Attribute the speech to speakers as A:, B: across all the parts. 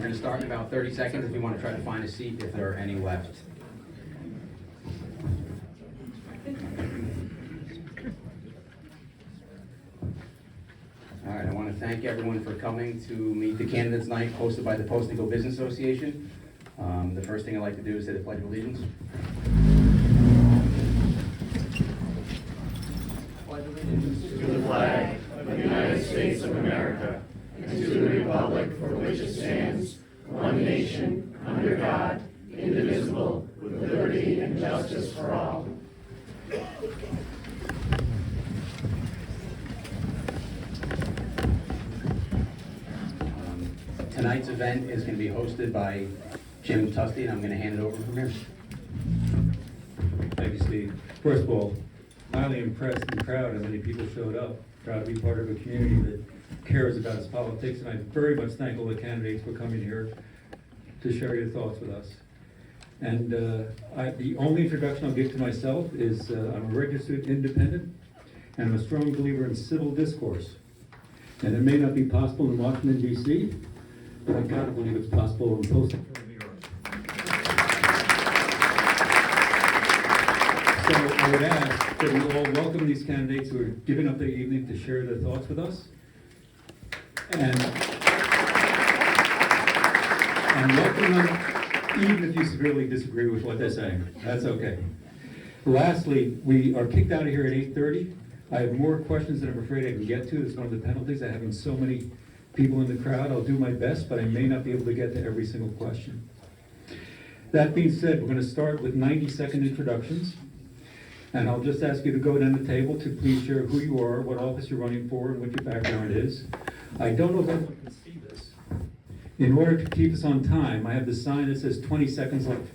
A: going to start in about 30 seconds if you want to try to find a seat, if there are any left. All right, I want to thank everyone for coming to meet the Candidates Night hosted by the Post and Go Business Association. The first thing I'd like to do is say the Pledge of Allegiance.
B: To the flag of the United States of America, and to the republic for which it stands, one nation, under God, indivisible, with liberty and justice for all.
A: Tonight's event is going to be hosted by Jim Tusty, and I'm going to hand it over from here.
C: Thank you, Steve. First of all, highly impressed and proud how many people showed up. Proud to be part of a community that cares about its politics, and I very much thank all the candidates for coming here to share your thoughts with us. And the only introduction I'll give to myself is I'm a registered independent, and I'm a strong believer in civil discourse. And it may not be possible in Washington, D.C., but I gotta believe it's possible in Post and Go, New York. So I would ask that we all welcome these candidates who are giving up their evening to share their thoughts with us. And welcome them even if you severely disagree with what they're saying. That's okay. Lastly, we are kicked out of here at 8:30. I have more questions than I'm afraid I can get to. It's one of the penalties of having so many people in the crowd. I'll do my best, but I may not be able to get to every single question. That being said, we're going to start with 90-second introductions. And I'll just ask you to go down the table to please share who you are, what office you're running for, and what your background is. I don't know if everyone can see this. In order to keep us on time, I have the sign that says 20 seconds left.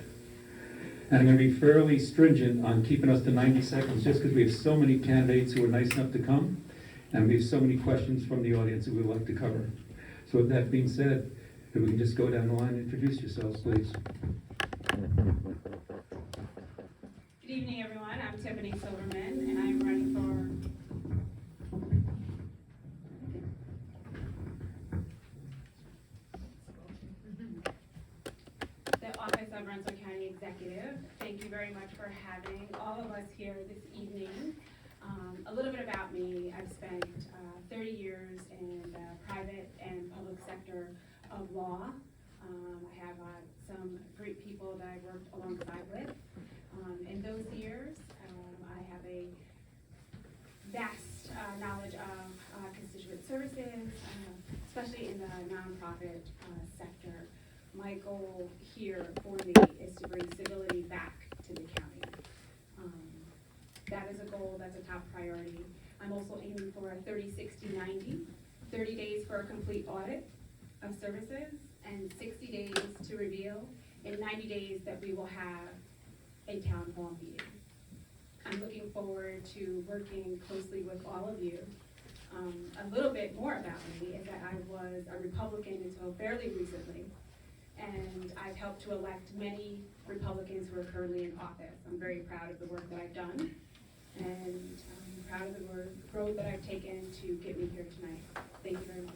C: And I'm going to be fairly stringent on keeping us to 90 seconds just because we have so many candidates who are nice enough to come, and we have so many questions from the audience that we'd like to cover. So with that being said, if we can just go down the line and introduce yourselves, please.
D: Good evening, everyone. I'm Tiffany Silverman, and I'm running for the Office of Rensselaer County Executive. Thank you very much for having all of us here this evening. A little bit about me. I've spent 30 years in the private and public sector of law. I have some great people that I've worked alongside with. In those years, I have a vast knowledge of constituent services, especially in the nonprofit sector. My goal here for me is to bring civility back to the county. That is a goal, that's a top priority. I'm also aiming for a 30-60-90, 30 days for a complete audit of services, and 60 days to reveal, and 90 days that we will have a town hall meeting. I'm looking forward to working closely with all of you. A little bit more about me is that I was a Republican until fairly recently, and I've helped to elect many Republicans who are currently in office. I'm very proud of the work that I've done, and I'm proud of the road that I've taken to get me here tonight. Thank you very much.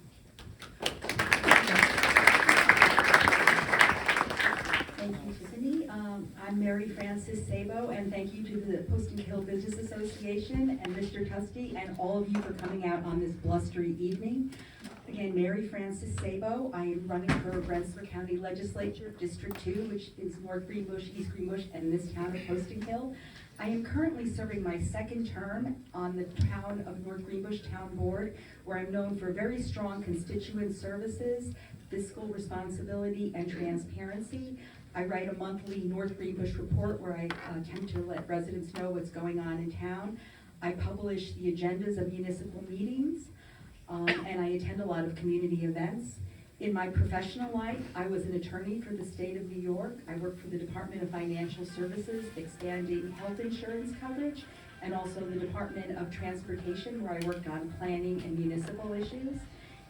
E: Thank you, Tiffany. I'm Mary Frances Sabo, and thank you to the Post and Go Business Association and Mr. Tusty and all of you for coming out on this blustery evening. Again, Mary Frances Sabo. I am running for Rensselaer County Legislature, District 2, which is North Greenbush, East Greenbush, and this town of Post and Go. I am currently serving my second term on the town of North Greenbush Town Board, where I'm known for very strong constituent services, fiscal responsibility, and transparency. I write a monthly North Greenbush report where I attempt to let residents know what's going on in town. I publish the agendas of municipal meetings, and I attend a lot of community events. In my professional life, I was an attorney for the state of New York. I worked for the Department of Financial Services, expanding health insurance coverage, and also the Department of Transportation, where I worked on planning and municipal issues.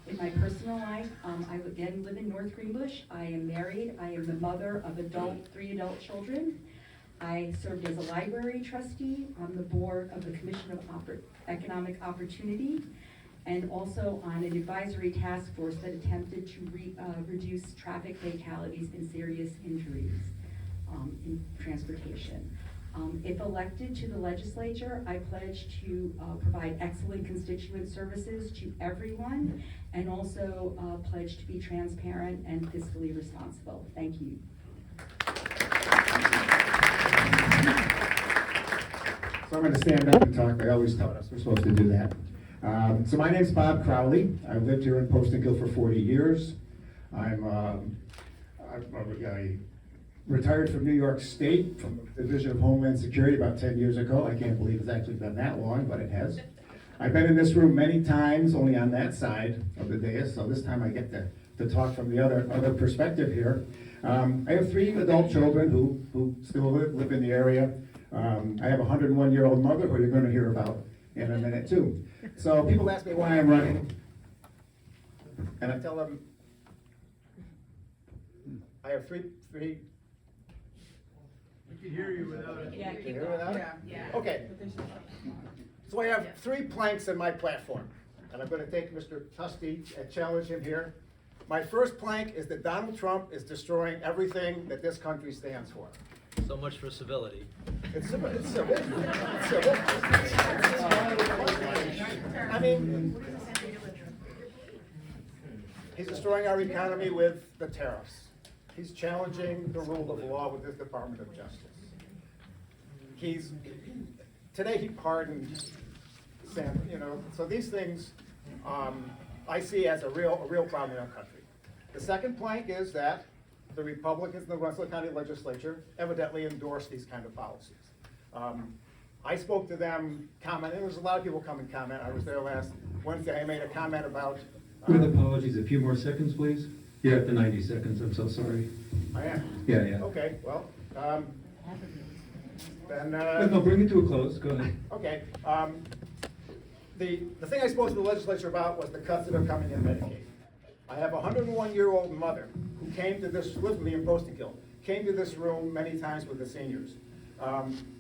E: In my personal life, I again live in North Greenbush. I am married. I am the mother of 3 adult children. I served as a library trustee on the board of the Commission of Economic Opportunity. and also on an advisory task force that attempted to reduce traffic fatalities and serious injuries in transportation. If elected to the legislature, I pledge to provide excellent constituent services to everyone, and also pledge to be transparent and fiscally responsible. Thank you.
F: So I'm going to stand up and talk. They always tell us we're supposed to do that. So my name's Bob Crowley. I've lived here in Poston Hill for 40 years. I retired from New York State from the Division of Homeland Security about 10 years ago. I can't believe it's actually been that long, but it has. I've been in this room many times, only on that side of the dais, so this time I get to talk from the other perspective here. I have 3 adult children who still live in the area. I have a 101-year-old mother who you're going to hear about in a minute too. So people ask me why I'm running, and I tell them I have three.
B: We can hear you without it.
F: Can you hear without it? Yeah. Okay. So I have 3 planks in my platform, and I'm going to take Mr. Tusty and challenge him here. My first plank is that Donald Trump is destroying everything that this country stands for.
G: So much for civility.
F: It's civil. It's civil. It's civil. I mean, he's destroying our economy with the tariffs. He's challenging the rule of law with his Department of Justice. Today he pardoned Sam, so these things I see as a real problem in our country. The second plank is that the Republicans in the Rensselaer County Legislature evidently endorse these kind of policies. I spoke to them, commented, there's a lot of people come and comment. I was there last Wednesday, I made a comment about.
C: With apologies, a few more seconds, please. You're at the 90 seconds, I'm so sorry.
F: I am?
C: Yeah.
F: Okay, well, then.
C: No, bring it to a close, go ahead.
F: Okay, the thing I spoke to the legislature about was the cuts that are coming in Medicaid. I have a 101-year-old mother who came to this, lived with me in Poston Hill, came to this room many times with the seniors.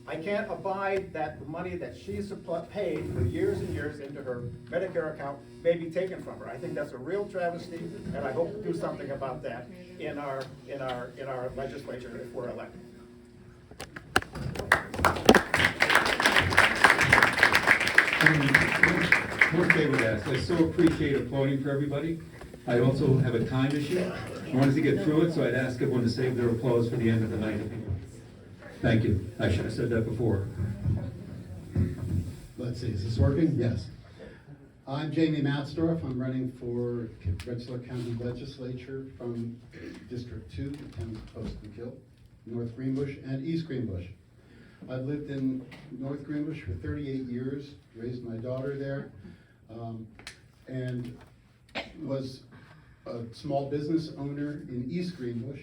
F: I can't abide that the money that she's paid for years and years into her Medicare account may be taken from her. I think that's a real travesty, and I hope to do something about that in our legislature if we're elected.
C: One favor to ask, I so appreciate applauding for everybody. I also have a time issue. I wanted to get through it, so I'd ask everyone to save their applause for the end of the night. Thank you. I should have said that before.
H: Let's see, is this working? Yes. I'm Jamie Matsdorf. I'm running for Rensselaer County Legislature from District 2, the towns of Poston Hill, North Greenbush, and East Greenbush. I've lived in North Greenbush for 38 years, raised my daughter there, and was a small business owner in East Greenbush.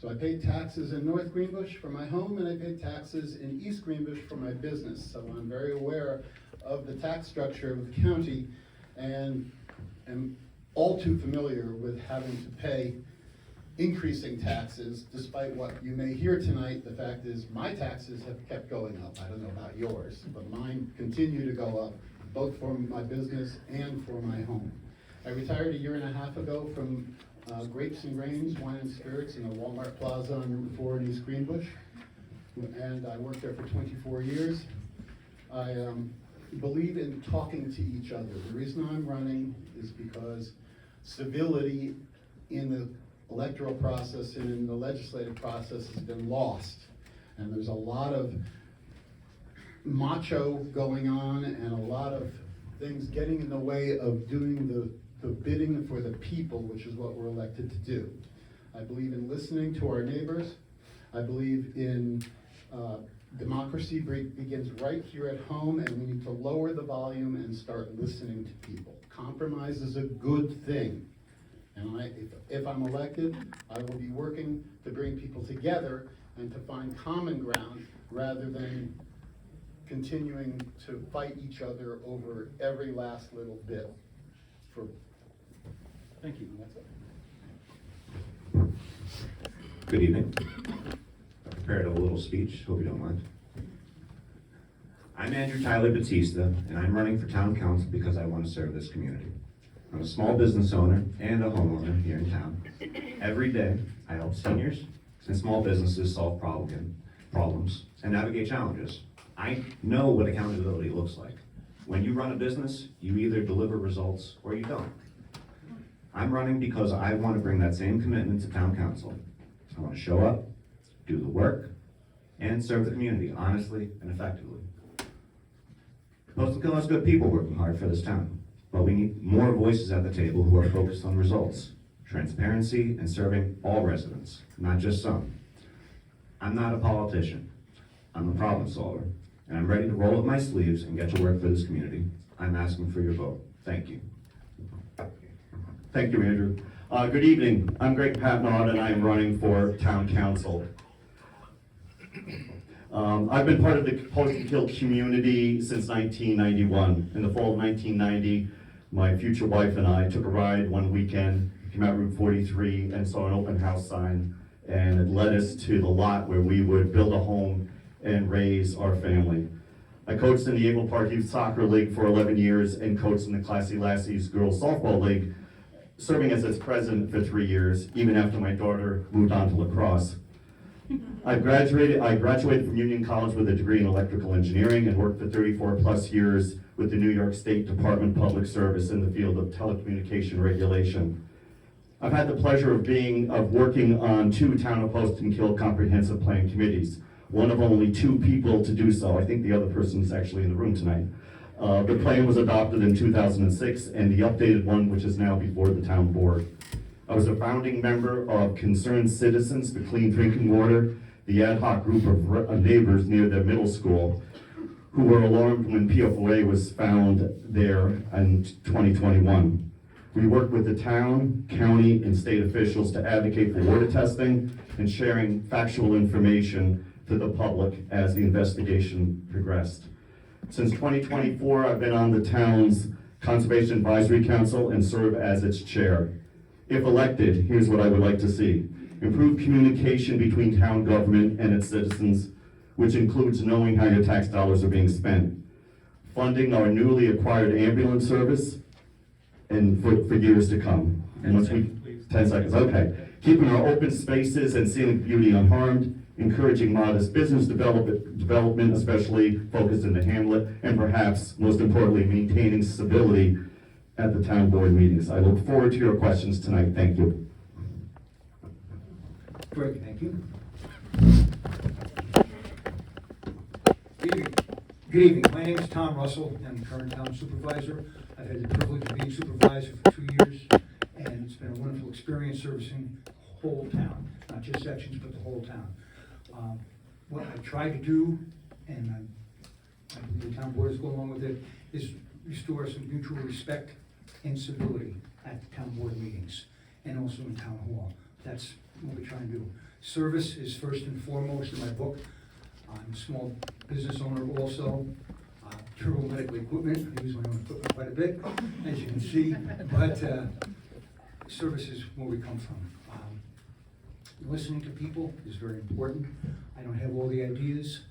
H: So I paid taxes in North Greenbush for my home, and I paid taxes in East Greenbush for my business. So I'm very aware of the tax structure of the county, and am all too familiar with having to pay increasing taxes, despite what you may hear tonight. The fact is, my taxes have kept going up. I don't know about yours, but mine continue to go up, both for my business and for my home. I retired a year and a half ago from Grapes and Grains, Wine and Spirits in the Walmart Plaza on Route 4 in East Greenbush, and I worked there for 24 years. I believe in talking to each other. The reason I'm running is because civility in the electoral process and in the legislative process has been lost. And there's a lot of macho going on and a lot of things getting in the way of doing the bidding for the people, which is what we're elected to do. I believe in listening to our neighbors. I believe in democracy begins right here at home, and we need to lower the volume and start listening to people. Compromise is a good thing. And if I'm elected, I will be working to bring people together and to find common ground rather than continuing to fight each other over every last little bit. Thank you. That's it.
I: Good evening. I prepared a little speech, hope you don't mind. I'm Andrew Tyler Batista, and I'm running for town council because I want to serve this community. I'm a small business owner and a homeowner here in town. Every day, I help seniors and small businesses solve problems and navigate challenges. I know what accountability looks like. When you run a business, you either deliver results or you don't. I'm running because I want to bring that same commitment to town council. I want to show up, do the work, and serve the community honestly and effectively. Poston Kill has good people working hard for this town, but we need more voices at the table who are focused on results, transparency, and serving all residents, not just some. I'm not a politician. I'm a problem solver, and I'm ready to roll up my sleeves and get to work for this community. I'm asking for your vote. Thank you.
J: Thank you, Andrew. Good evening. I'm Greg Patnod, and I'm running for town council. I've been part of the Poston Kill community since 1991. In the fall of 1990, my future wife and I took a ride one weekend, came out Route 43 and saw an open house sign, and it led us to the lot where we would build a home and raise our family. I coached in the Able Park Youth Soccer League for 11 years and coached in the Classy Lassies Girls Softball League, serving as its president for 3 years, even after my daughter moved on to lacrosse. I graduated from Union College with a degree in electrical engineering and worked for 34 plus years with the New York State Department of Public Service in the field of telecommunication regulation. I've had the pleasure of working on 2 Town of Poston Kill comprehensive plan committees, one of only 2 people to do so. I think the other person is actually in the room tonight. The plan was adopted in 2006, and the updated one, which is now before the town board. I was a founding member of Concerned Citizens for Clean Drinking Water, the ad hoc group of neighbors near their middle school who were alarmed when PFOA was found there in 2021. We worked with the town, county, and state officials to advocate for water testing and sharing factual information to the public as the investigation progressed. Since 2024, I've been on the town's Conservation Advisory Council and serve as its chair. If elected, here's what I would like to see. Improved communication between town government and its citizens, which includes knowing how your tax dollars are being spent. Funding our newly acquired ambulance service and for years to come. And once we, 10 seconds, okay. Keeping our open spaces and scenic beauty unharmed, encouraging modest business development, especially focused in the hamlet, and perhaps, most importantly, maintaining civility at the town board meetings. I look forward to your questions tonight. Thank you.
K: Greg, thank you. Good evening. My name is Tom Russell. I'm the current town supervisor. I've had the privilege of being supervisor for 2 years, and it's been a wonderful experience servicing the whole town, not just sections, but the whole town. What I try to do, and I believe the town board is going along with it, is restore some mutual respect and civility at the town board meetings and also in town hall. That's what we try and do. Service is first and foremost in my book. I'm a small business owner also. Turbo Medical Equipment, I use my own equipment quite a bit, as you can see, but service is where we come from. Listening to people is very important. I don't have all the ideas,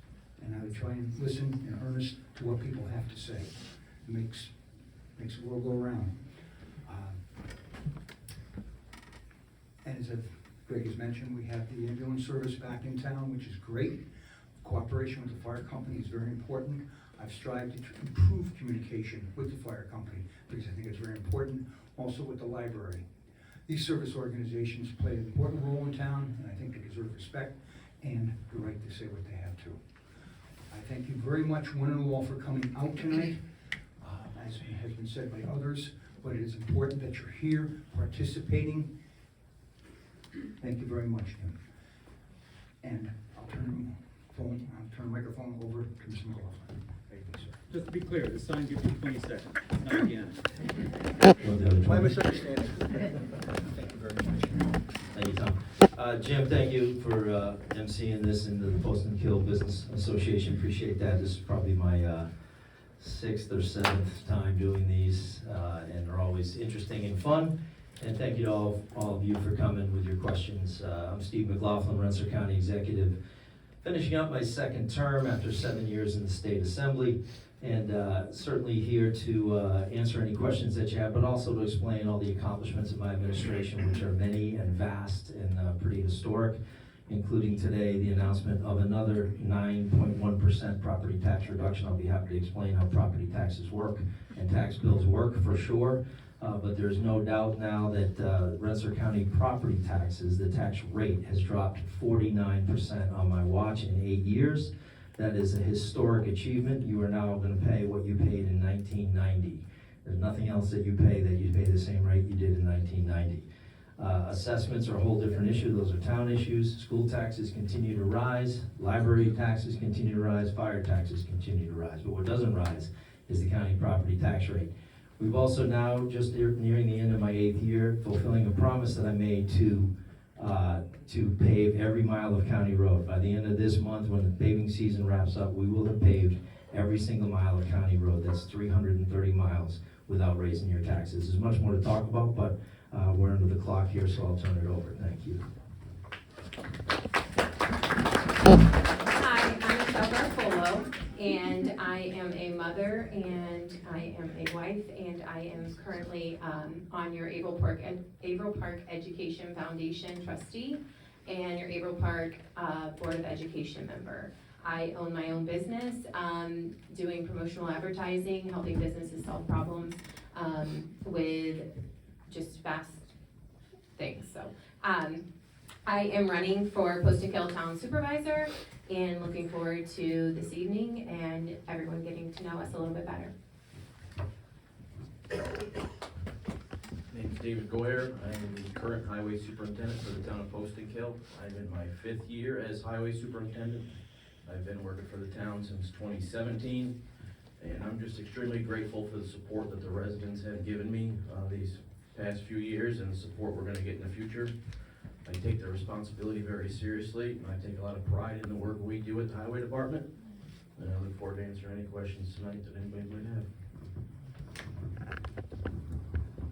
K: and I would try and listen in earnest to what people have to say. It makes the world go around. And as Greg has mentioned, we have the ambulance service back in town, which is great. Cooperation with the fire company is very important. I've strived to improve communication with the fire company because I think it's very important, also with the library. These service organizations play an important role in town, and I think they deserve respect and the right to say what they have to. I thank you very much, one and all, for coming out tonight, as has been said by others, but it is important that you're here participating. Thank you very much, Tim. And I'll turn the microphone over to Mr. McLaughlin. Thank you, sir.
C: Just to be clear, the sign gives you 20 seconds, not again.
K: My misunderstanding.
G: Thank you very much. Thank you, Tom. Jim, thank you for emceeing this in the Poston Kill Business Association. Appreciate that. This is probably my 6th or 7th time doing these, and they're always interesting and fun. And thank you to all of you for coming with your questions. I'm Steve McLaughlin, Rensselaer County Executive. finishing up my second term after 7 years in the State Assembly, and certainly here to answer any questions that you have, but also to explain all the accomplishments of my administration, which are many and vast and pretty historic, including today the announcement of another 9.1% property tax reduction. I'll be happy to explain how property taxes work and tax bills work for sure. But there's no doubt now that Rensselaer County property taxes, the tax rate has dropped 49% on my watch in 8 years. That is a historic achievement. You are now going to pay what you paid in 1990. There's nothing else that you pay the same rate you did in 1990. Assessments are a whole different issue. Those are town issues. School taxes continue to rise. Library taxes continue to rise. Fire taxes continue to rise. But what doesn't rise is the county property tax rate. We've also now, just nearing the end of my 8th year, fulfilling a promise that I made to pave every mile of county road. By the end of this month, when the paving season wraps up, we will have paved every single mile of county road. That's 330 miles without raising your taxes. There's much more to talk about, but we're under the clock here, so I'll turn it over. Thank you.
L: Hi, I'm Michelle Garfolo, and I am a mother, and I am a wife, and I am currently on your Averill Park Education Foundation trustee and your Averill Park Board of Education member. I own my own business, doing promotional advertising, helping businesses solve problems with just fast things. So I am running for Post and Kill Town Supervisor and looking forward to this evening and everyone getting to know us a little bit better.
M: My name is David Goyer. I am the current highway superintendent for the town of Post and Kill. I'm in my 5th year as highway superintendent. I've been working for the town since 2017, and I'm just extremely grateful for the support that the residents have given me these past few years and the support we're going to get in the future. I take the responsibility very seriously, and I take a lot of pride in the work we do at the highway department. And I look forward to answering any questions tonight that anybody might have.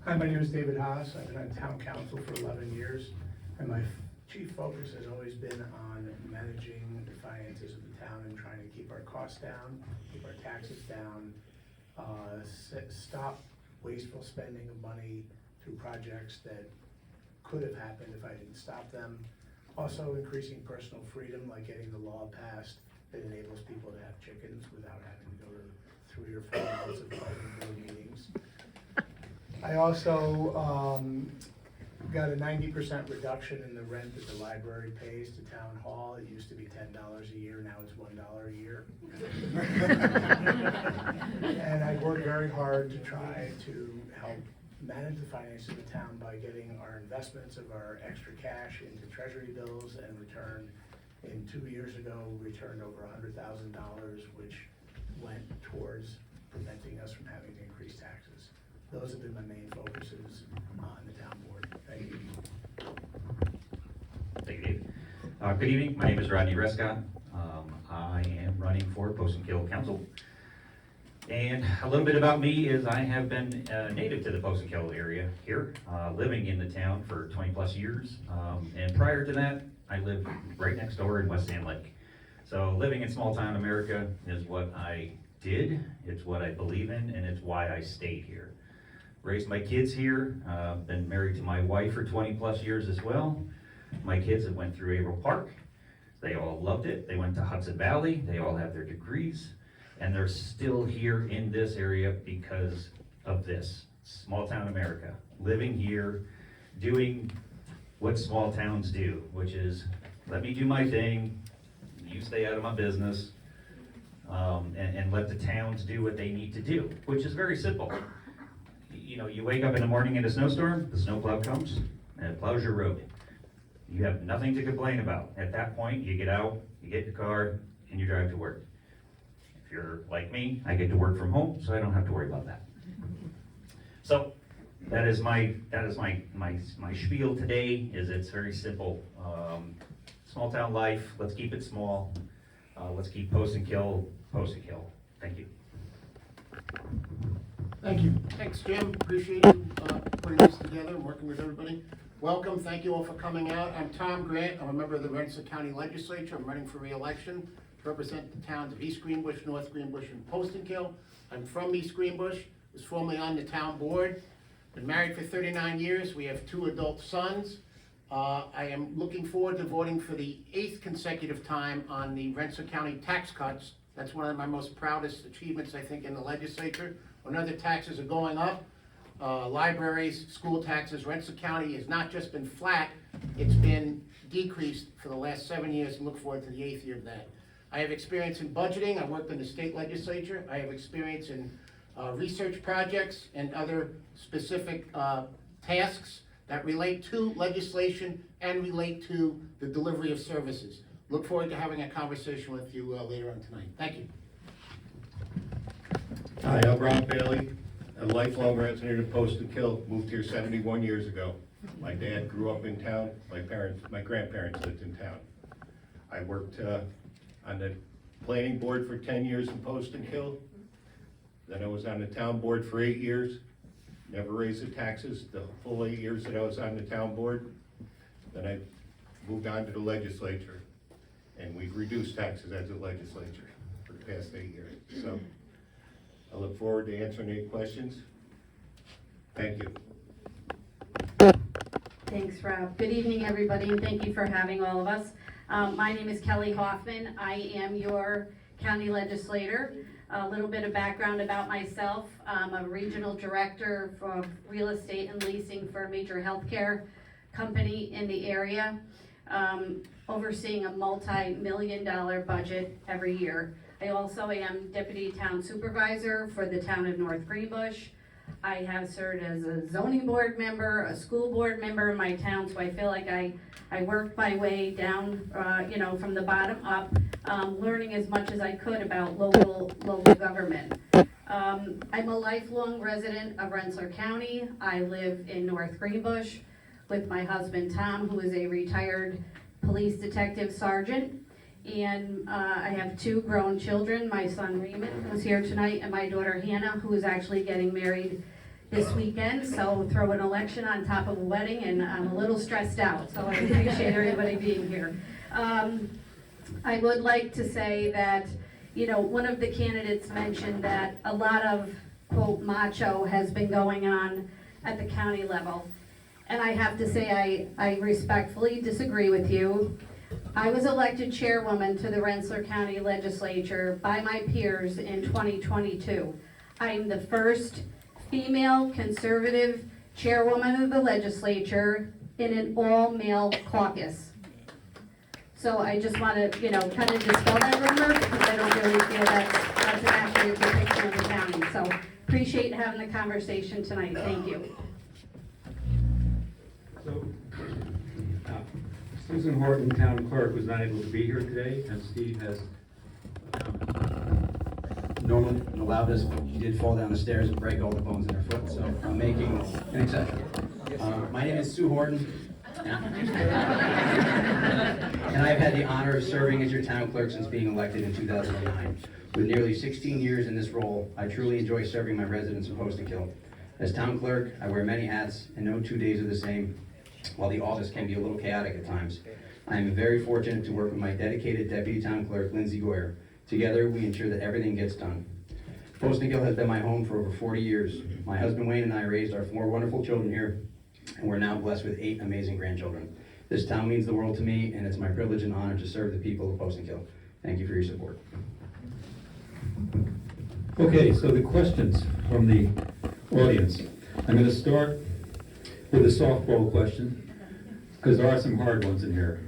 N: Hi, my name is David Haas. I've been on town council for 11 years, and my chief focus has always been on managing the finances of the town and trying to keep our costs down, keep our taxes down, stop wasteful spending of money through projects that could have happened if I didn't stop them. Also increasing personal freedom, like getting the law passed that enables people to have chickens without having to go to 3 or 4 months of planning board meetings. I also got a 90% reduction in the rent that the library pays to town hall. It used to be $10 a year, now it's $1 a year. And I worked very hard to try to help manage the finances of the town by getting our investments of our extra cash into treasury bills and in 2 years ago, returned over $100,000, which went towards preventing us from having to increase taxes. Those have been my main focuses on the town board. Thank you.
O: Thank you, Dave. Good evening. My name is Rodney Rescott. I am running for Post and Kill Council. And a little bit about me is I have been native to the Post and Kill area here, living in the town for 20 plus years. And prior to that, I lived right next door in West Sand Lake. So living in small town America is what I did, it's what I believe in, and it's why I stayed here. Raised my kids here, been married to my wife for 20 plus years as well. My kids have went through Averill Park. They all loved it. They went to Hudson Valley. They all have their degrees. And they're still here in this area because of this. Small town America. Living here, doing what small towns do, which is let me do my thing, you stay out of my business, and let the towns do what they need to do, which is very simple. You know, you wake up in the morning in a snowstorm, the snowplow comes, and it plows your road. You have nothing to complain about. At that point, you get out, you get your car, and you drive to work. If you're like me, I get to work from home, so I don't have to worry about that. So that is my spiel today. It's very simple. Small town life. Let's keep it small. Let's keep Post and Kill. Thank you.
B: Thank you. Thanks, Jim. Appreciate you putting this together and working with everybody.
P: Welcome, thank you all for coming out. I'm Tom Grant, I'm a member of the Rensselaer County Legislature. I'm running for re-election to represent the towns of East Greenbush, North Greenbush, and Postenkill. I'm from East Greenbush, was formerly on the town board. Been married for 39 years, we have 2 adult sons. I am looking forward to voting for the 8th consecutive time on the Rensselaer County tax cuts. That's one of my most proudest achievements, I think, in the legislature. When other taxes are going up, libraries, school taxes, Rensselaer County has not just been flat, it's been decreased for the last 7 years, and look forward to the 8th year of that. I have experience in budgeting, I worked in the state legislature, I have experience in research projects and other specific tasks that relate to legislation and relate to the delivery of services. Look forward to having a conversation with you later on tonight. Thank you.
Q: Hi, I'm Rob Bailey, a lifelong resident of Postenkill, moved here 71 years ago. My dad grew up in town, my grandparents lived in town. I worked on the planning board for 10 years in Postenkill. Then I was on the town board for 8 years, never raised the taxes the full 8 years that I was on the town board. Then I moved on to the legislature, and we've reduced taxes as a legislature for the past 8 years. So I look forward to answering any questions. Thank you.
R: Thanks, Rob. Good evening, everybody, and thank you for having all of us. My name is Kelly Hoffman. I am your county legislator. A little bit of background about myself. I'm a regional director for real estate and leasing for a major healthcare company in the area, overseeing a multi-million-dollar budget every year. I also am deputy town supervisor for the town of North Greenbush. I have served as a zoning board member, a school board member in my town, so I feel like I worked my way down, from the bottom up, learning as much as I could about local government. I'm a lifelong resident of Rensselaer County. I live in North Greenbush with my husband Tom, who is a retired police detective sergeant. And I have 2 grown children, my son Raymond, who's here tonight, and my daughter Hannah, who is actually getting married this weekend. So throw an election on top of a wedding, and I'm a little stressed out, so I appreciate everybody being here. I would like to say that, one of the candidates mentioned that a lot of, quote, macho has been going on at the county level. And I have to say, I respectfully disagree with you. I was elected chairwoman to the Rensselaer County Legislature by my peers in 2022. I am the first female conservative chairwoman of the legislature in an all-male caucus. So I just want to, kind of dispel that rumor, because I don't really feel that's an accurate depiction of the county. So appreciate having the conversation tonight. Thank you.
C: So, Susan Horton, town clerk, was not able to be here today, and Steve has
A: Normally allow this, but she did fall down the stairs and break all the bones in her foot, so I'm making an exception. My name is Sue Horton, and I've had the honor of serving as your town clerk since being elected in 2009. With nearly 16 years in this role, I truly enjoy serving my residents of Postenkill. As town clerk, I wear many hats, and no 2 days are the same. While the office can be a little chaotic at times, I am very fortunate to work with my dedicated deputy town clerk, Lindsay Goyer. Together, we ensure that everything gets done. Postenkill has been my home for over 40 years. My husband Wayne and I raised our 4 wonderful children here, and we're now blessed with 8 amazing grandchildren. This town means the world to me, and it's my privilege and honor to serve the people of Postenkill. Thank you for your support.
C: Okay, so the questions from the audience. I'm going to start with a softball question, because there are some hard ones in here.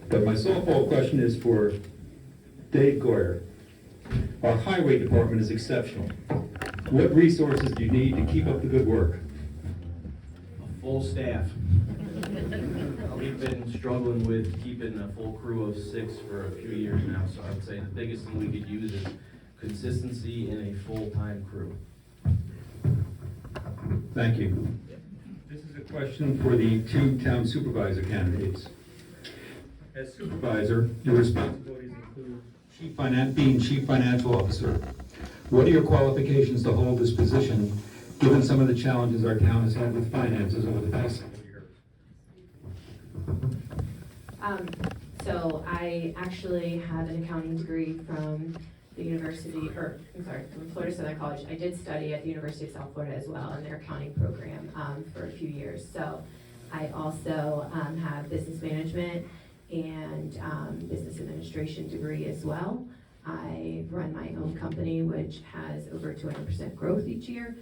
C: But my softball question is for Dave Goyer. Our highway department is exceptional. What resources do you need to keep up the good work?
M: A full staff. We've been struggling with keeping a full crew of 6 for a few years now, so I would say the biggest thing we could use is consistency in a full-time crew.
C: Thank you. This is a question for the 2 town supervisor candidates. As supervisor, your responsibilities include being chief financial officer. What are your qualifications to hold this position, given some of the challenges our town has had with finances over the past several years?
L: So I actually have an accounting degree from the university, or, I'm sorry, from Florida Southern College. I did study at the University of South Florida as well in their accounting program for a few years. So I also have business management and business administration degree as well. I run my own company, which has over 200% growth each year.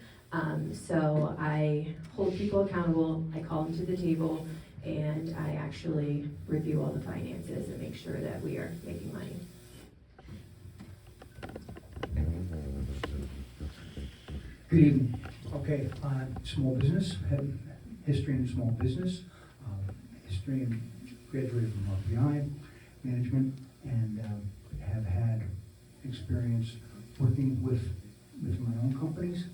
L: So I hold people accountable, I call them to the table, and I actually review all the finances and make sure that we are making money.
K: Good evening. Okay, small business, had history in small business, history and graduated from RPI management, and have had experience working with my own companies,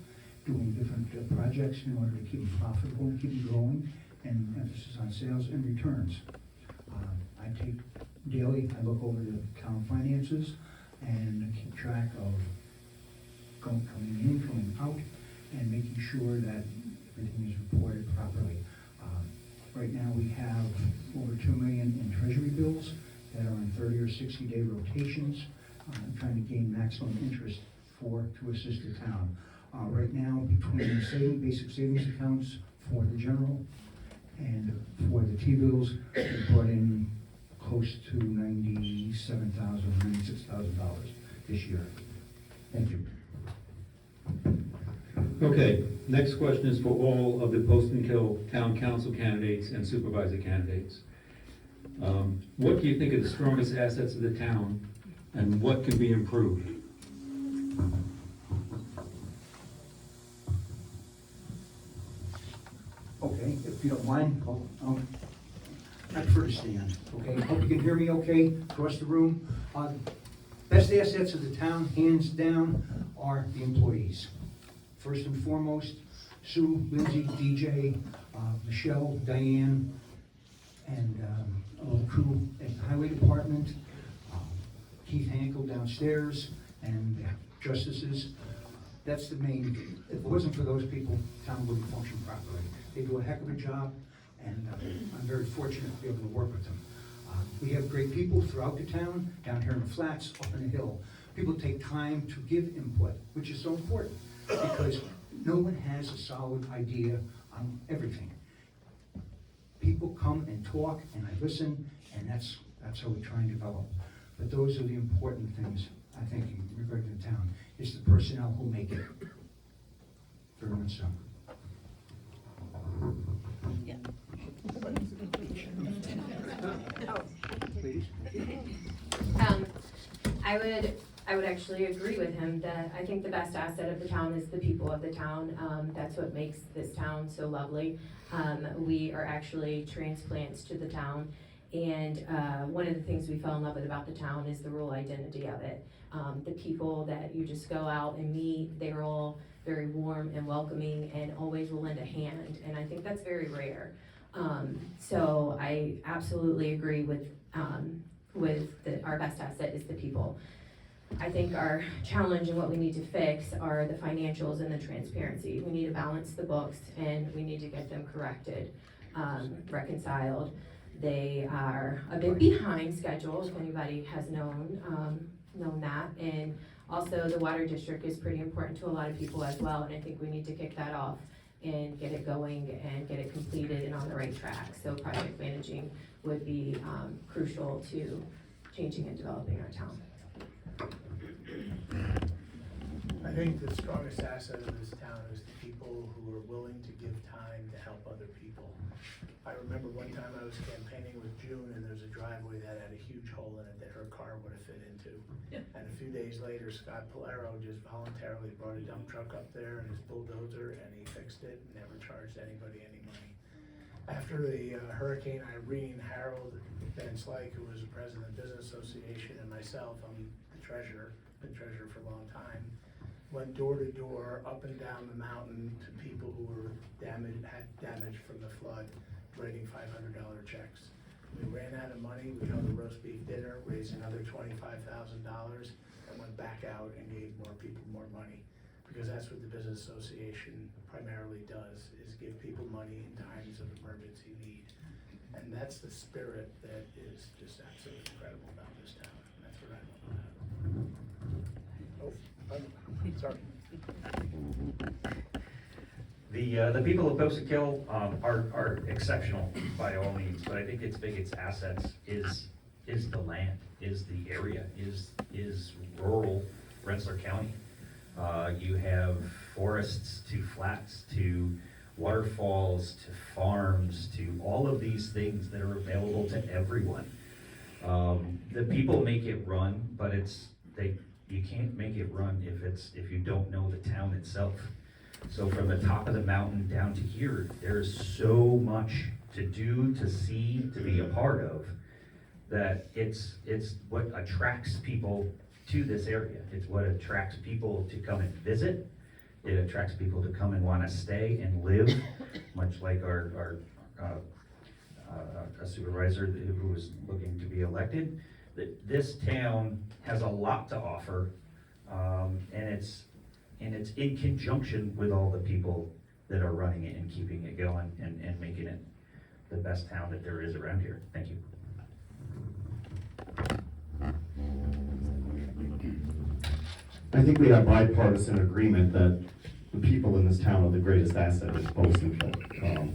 K: doing different projects in order to keep them profitable and keep them growing, and emphasis on sales and returns. I take daily, I look over the town finances and keep track of coming in, coming out, and making sure that everything is reported properly. Right now, we have over $2 million in treasury bills that are in 30 or 60-day rotations, trying to gain maximum interest to assist the town. Right now, between basic savings accounts for the general and for the T-bills, we brought in close to $97,000, $96,000 this year. Thank you.
C: Okay, next question is for all of the Poston Hill Town Council candidates and supervisor candidates. What do you think are the strongest assets of the town, and what can be improved?
K: Okay, if you don't mind, I prefer to stand, okay? Hope you can hear me okay across the room. Best assets of the town, hands down, are the employees. First and foremost, Sue, Lindsay, DJ, Michelle, Diane, and a little crew at the highway department, Keith Hankel downstairs, and the justices. That's the main, if it wasn't for those people, town wouldn't function properly. They do a heck of a job, and I'm very fortunate to be able to work with them. We have great people throughout the town, down here in the flats, up in the hill. People take time to give input, which is so important, because no one has a solid idea on everything. People come and talk, and I listen, and that's how we try and develop. But those are the important things, I think, in regard to the town. It's the personnel who make it. Very much so. Please.
L: I would actually agree with him that I think the best asset of the town is the people of the town. That's what makes this town so lovely. We are actually transplants to the town, and one of the things we fell in love with about the town is the rural identity of it. The people that you just go out and meet, they're all very warm and welcoming and always will lend a hand, and I think that's very rare. So I absolutely agree with our best asset is the people. I think our challenge and what we need to fix are the financials and the transparency. We need to balance the books, and we need to get them corrected, reconciled. They are a bit behind schedule, if anybody has known that. And also the water district is pretty important to a lot of people as well, and I think we need to kick that off and get it going and get it completed and on the right track. So project managing would be crucial to changing and developing our town.
N: I think the strongest asset of this town is the people who are willing to give time to help other people. I remember one time I was campaigning with June, and there's a driveway that had a huge hole in it that her car would have fit into. And a few days later, Scott Polaro just voluntarily brought a dump truck up there and his bulldozer, and he fixed it and never charged anybody any money. After the Hurricane Irene, Harold Van Slyke, who was the president of the Business Association, and myself, I'm the treasurer, been treasurer for a long time, went door to door, up and down the mountain to people who were had damage from the flood, writing $500 checks. We ran out of money, we held a roast beef dinner, raised another $25,000, and went back out and gave more people more money. Because that's what the Business Association primarily does, is give people money in times of emergency need. And that's the spirit that is just absolutely incredible about this town. That's what I love. Oh, sorry.
O: The people of Post and Kill are exceptional by all means, but I think its biggest assets is the land, is the area, is rural Rensselaer County. You have forests to flats to waterfalls to farms to all of these things that are available to everyone. The people make it run, but you can't make it run if you don't know the town itself. So from the top of the mountain down to here, there's so much to do, to see, to be a part of, that it's what attracts people to this area. It's what attracts people to come and visit. It attracts people to come and want to stay and live, much like our supervisor who was looking to be elected. That this town has a lot to offer, and it's in conjunction with all the people that are running it and keeping it going and making it the best town that there is around here. Thank you.
J: I think we have bipartisan agreement that the people in this town are the greatest asset in Poston Kill.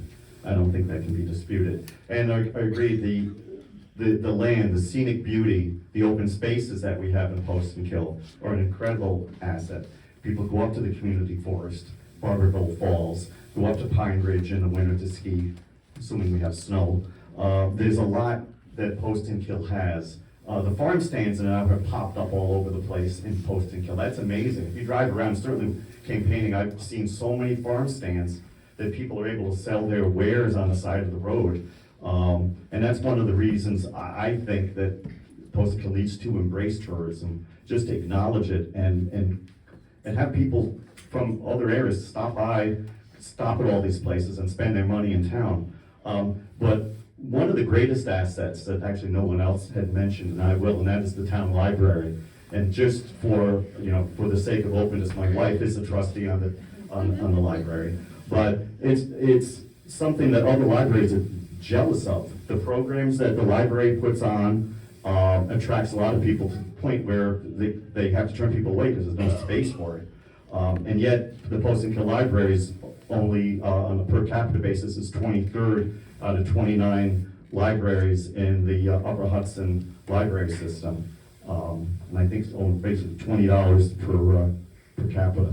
J: I don't think that can be disputed. And I agree, the land, the scenic beauty, the open spaces that we have in Poston Kill are an incredible asset. People go up to the community forest, Barberville Falls, go up to Pine Ridge in the winter to ski, assuming we have snow. There's a lot that Poston Kill has. The farm stands now have popped up all over the place in Poston Kill. That's amazing. If you drive around, certainly campaigning, I've seen so many farm stands that people are able to sell their wares on the side of the road. And that's one of the reasons I think that Poston Kill needs to embrace tourism, just acknowledge it and have people from other areas stop at all these places and spend their money in town. But one of the greatest assets that actually no one else had mentioned, and I will, and that is the town library. And just for the sake of openness, my wife is a trustee on the library. But it's something that other libraries are jealous of. The programs that the library puts on attracts a lot of people to the point where they have to turn people away because there's no space for it. And yet, the Poston Kill Library is only, on a per capita basis, is 23rd out of 29 libraries in the Upper Hudson library system. And I think it's only basically $20 per capita.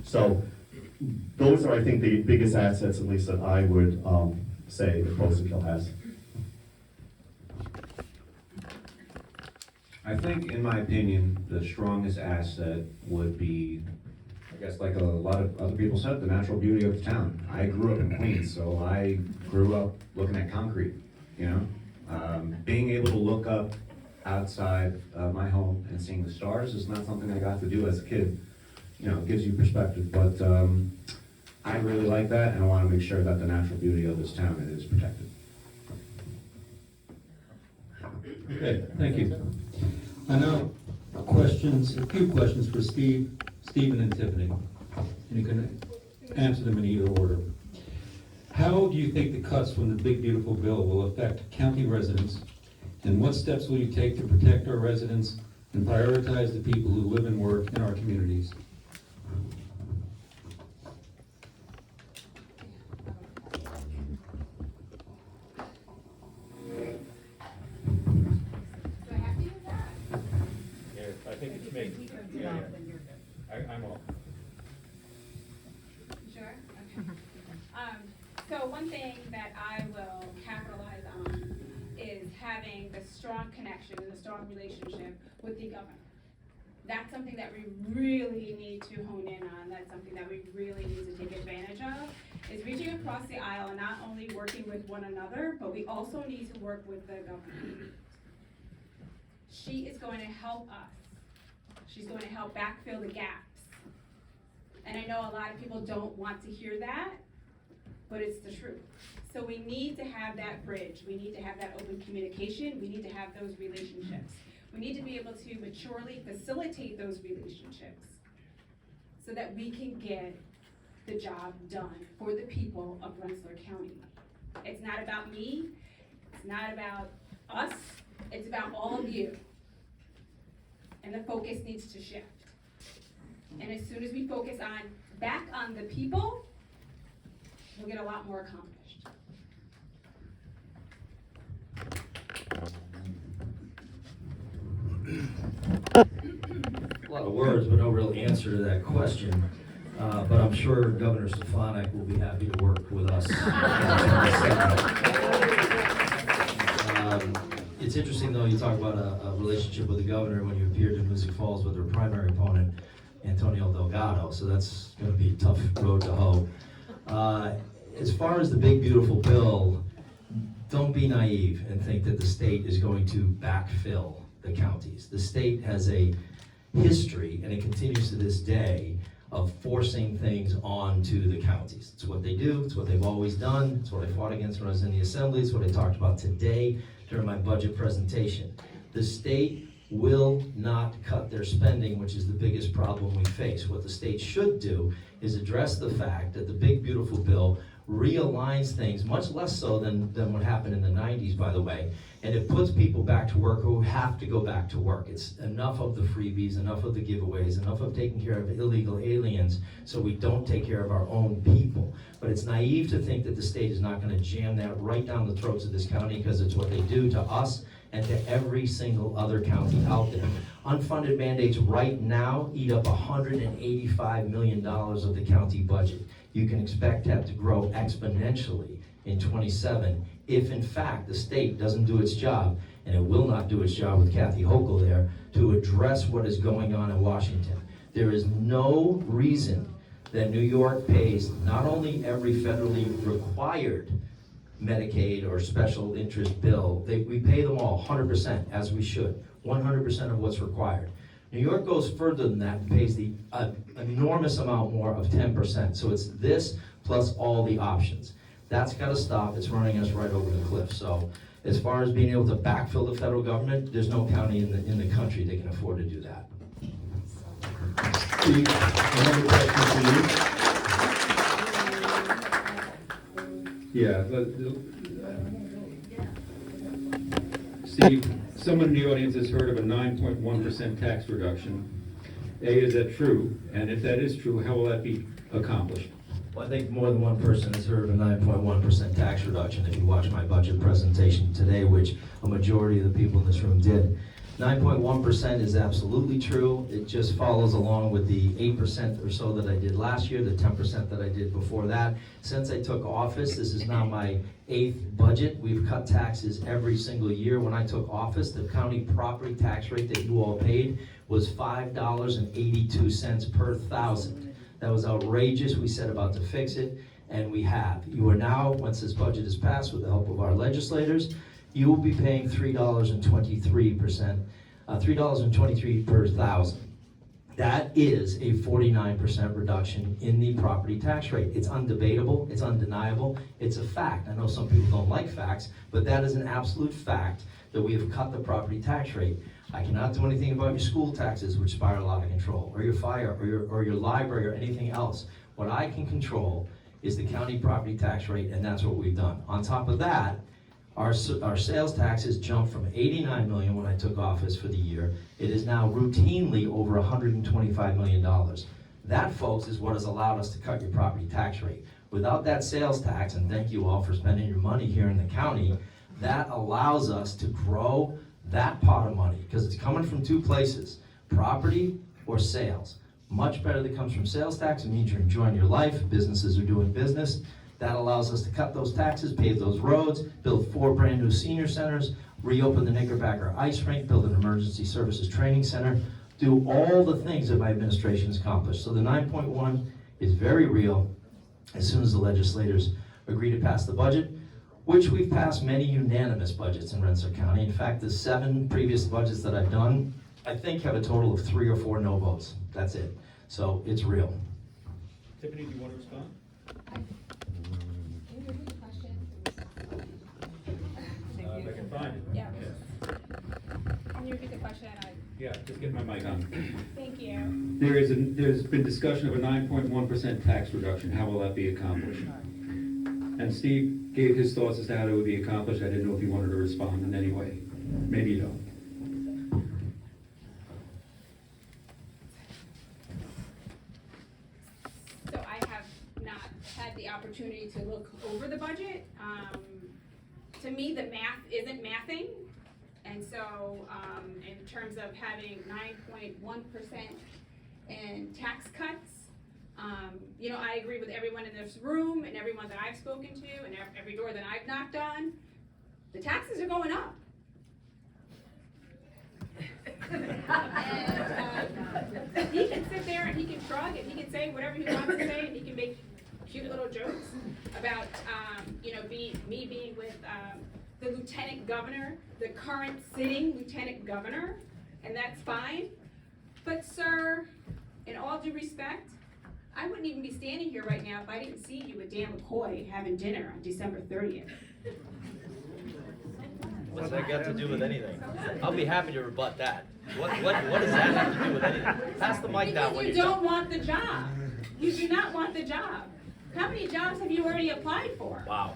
J: So those are, I think, the biggest assets, at least that I would say that Poston Kill has.
I: I think, in my opinion, the strongest asset would be, I guess like a lot of other people said, the natural beauty of the town. I grew up in Queens, so I grew up looking at concrete, Being able to look up outside my home and seeing the stars is not something I got to do as a kid. It gives you perspective, but I really like that, and I want to make sure that the natural beauty of this town is protected.
C: Okay, thank you. I know a few questions for Stephen and Tiffany, and you can answer them in either order. How do you think the cuts from the Big Beautiful Bill will affect county residents, and what steps will you take to protect our residents and prioritize the people who live and work in our communities? I think it's me. I'm off.
D: Sure? Okay. So one thing that I will capitalize on is having the strong connection and the strong relationship with the governor. That's something that we really need to hone in on. That's something that we really need to take advantage of, is reaching across the aisle and not only working with one another, but we also need to work with the governor. She is going to help us. She's going to help backfill the gaps. And I know a lot of people don't want to hear that, but it's the truth. So we need to have that bridge. We need to have that open communication. We need to have those relationships. We need to be able to maturely facilitate those relationships so that we can get the job done for the people of Rensselaer County. It's not about me. It's not about us, it's about all of you. And the focus needs to shift. And as soon as we focus back on the people, we'll get a lot more accomplished.
G: A lot of words, but no real answer to that question. But I'm sure Governor Stefanik will be happy to work with us. It's interesting, though, you talk about a relationship with the governor when you appeared in Music Falls with her primary opponent, Antonio Delgado, so that's going to be a tough road to hoe. As far as the big, beautiful bill, don't be naive and think that the state is going to backfill the counties. The state has a history, and it continues to this day, of forcing things onto the counties. It's what they do, it's what they've always done, it's what I fought against when I was in the assembly, it's what I talked about today during my budget presentation. The state will not cut their spending, which is the biggest problem we face. What the state should do is address the fact that the big, beautiful bill realigns things, much less so than what happened in the 90s, by the way, and it puts people back to work who have to go back to work. It's enough of the freebies, enough of the giveaways, enough of taking care of illegal aliens so we don't take care of our own people. But it's naive to think that the state is not going to jam that right down the throats of this county, because it's what they do to us and to every single other county out there. Unfunded mandates right now eat up $185 million of the county budget. You can expect that to grow exponentially in '27 if, in fact, the state doesn't do its job, and it will not do its job with Kathy Hochul there, to address what is going on in Washington. There is no reason that New York pays not only every federally required Medicaid or special interest bill, we pay them all 100%, as we should, 100% of what's required. New York goes further than that and pays the enormous amount more of 10%. So it's this plus all the options. That's got to stop. It's running us right over the cliff. So as far as being able to backfill the federal government, there's no county in the country that can afford to do that.
C: Steve, another question for you. Yeah, Steve, someone in the audience has heard of a 9.1% tax reduction. A, is that true? And if that is true, how will that be accomplished?
G: Well, I think more than one person has heard of a 9.1% tax reduction if you watch my budget presentation today, which a majority of the people in this room did. 9.1% is absolutely true. It just follows along with the 8% or so that I did last year, the 10% that I did before that. Since I took office, this is now my 8th budget. We've cut taxes every single year. When I took office, the county property tax rate that you all paid was $5.82 per thousand. That was outrageous. We set about to fix it, and we have. You are now, once this budget is passed with the help of our legislators, you will be paying $3.23 per thousand. That is a 49% reduction in the property tax rate. It's undebatable, it's undeniable, it's a fact. I know some people don't like facts, but that is an absolute fact that we have cut the property tax rate. I cannot do anything about your school taxes, which spiral out of control, or your fire, or your library, or anything else. What I can control is the county property tax rate, and that's what we've done. On top of that, our sales taxes jumped from 89 million when I took office for the year. It is now routinely over $125 million. That, folks, is what has allowed us to cut your property tax rate. Without that sales tax, and thank you all for spending your money here in the county, that allows us to grow that pot of money, because it's coming from two places, property or sales. Much better that comes from sales tax. It means you're enjoying your life, businesses are doing business. That allows us to cut those taxes, pave those roads, build 4 brand new senior centers, reopen the Knickerbocker ice rink, build an emergency services training center, do all the things that my administration has accomplished. So the 9.1 is very real as soon as the legislators agree to pass the budget, which we've passed many unanimous budgets in Rensselaer County. In fact, the 7 previous budgets that I've done, I think have a total of 3 or 4 no votes. That's it. So it's real.
C: Tiffany, do you want to respond? Fine.
D: Yeah. Can you repeat the question?
C: Yeah, just get my mic on.
D: Thank you.
C: There's been discussion of a 9.1% tax reduction. How will that be accomplished? And Steve, gave his thoughts as to how it would be accomplished. I didn't know if he wanted to respond in any way. Maybe you don't.
D: So I have not had the opportunity to look over the budget. To me, the math isn't mathing. And so, in terms of having 9.1% in tax cuts, you know, I agree with everyone in this room and everyone that I've spoken to and every door that I've knocked on. The taxes are going up. And he can sit there and he can shrug and he can say whatever he wants to say and he can make cute little jokes about, you know, me being with the lieutenant governor, the current sitting lieutenant governor, and that's fine. But sir, in all due respect, I wouldn't even be standing here right now if I didn't see you with Dan McCoy having dinner on December 30th.
M: What's that got to do with anything? I'll be happy to rebut that. What does that have to do with anything? Pass the mic down when
D: Because
M: you
D: you don't want the job. You do not want the job. How many jobs have you already applied for?
M: Wow.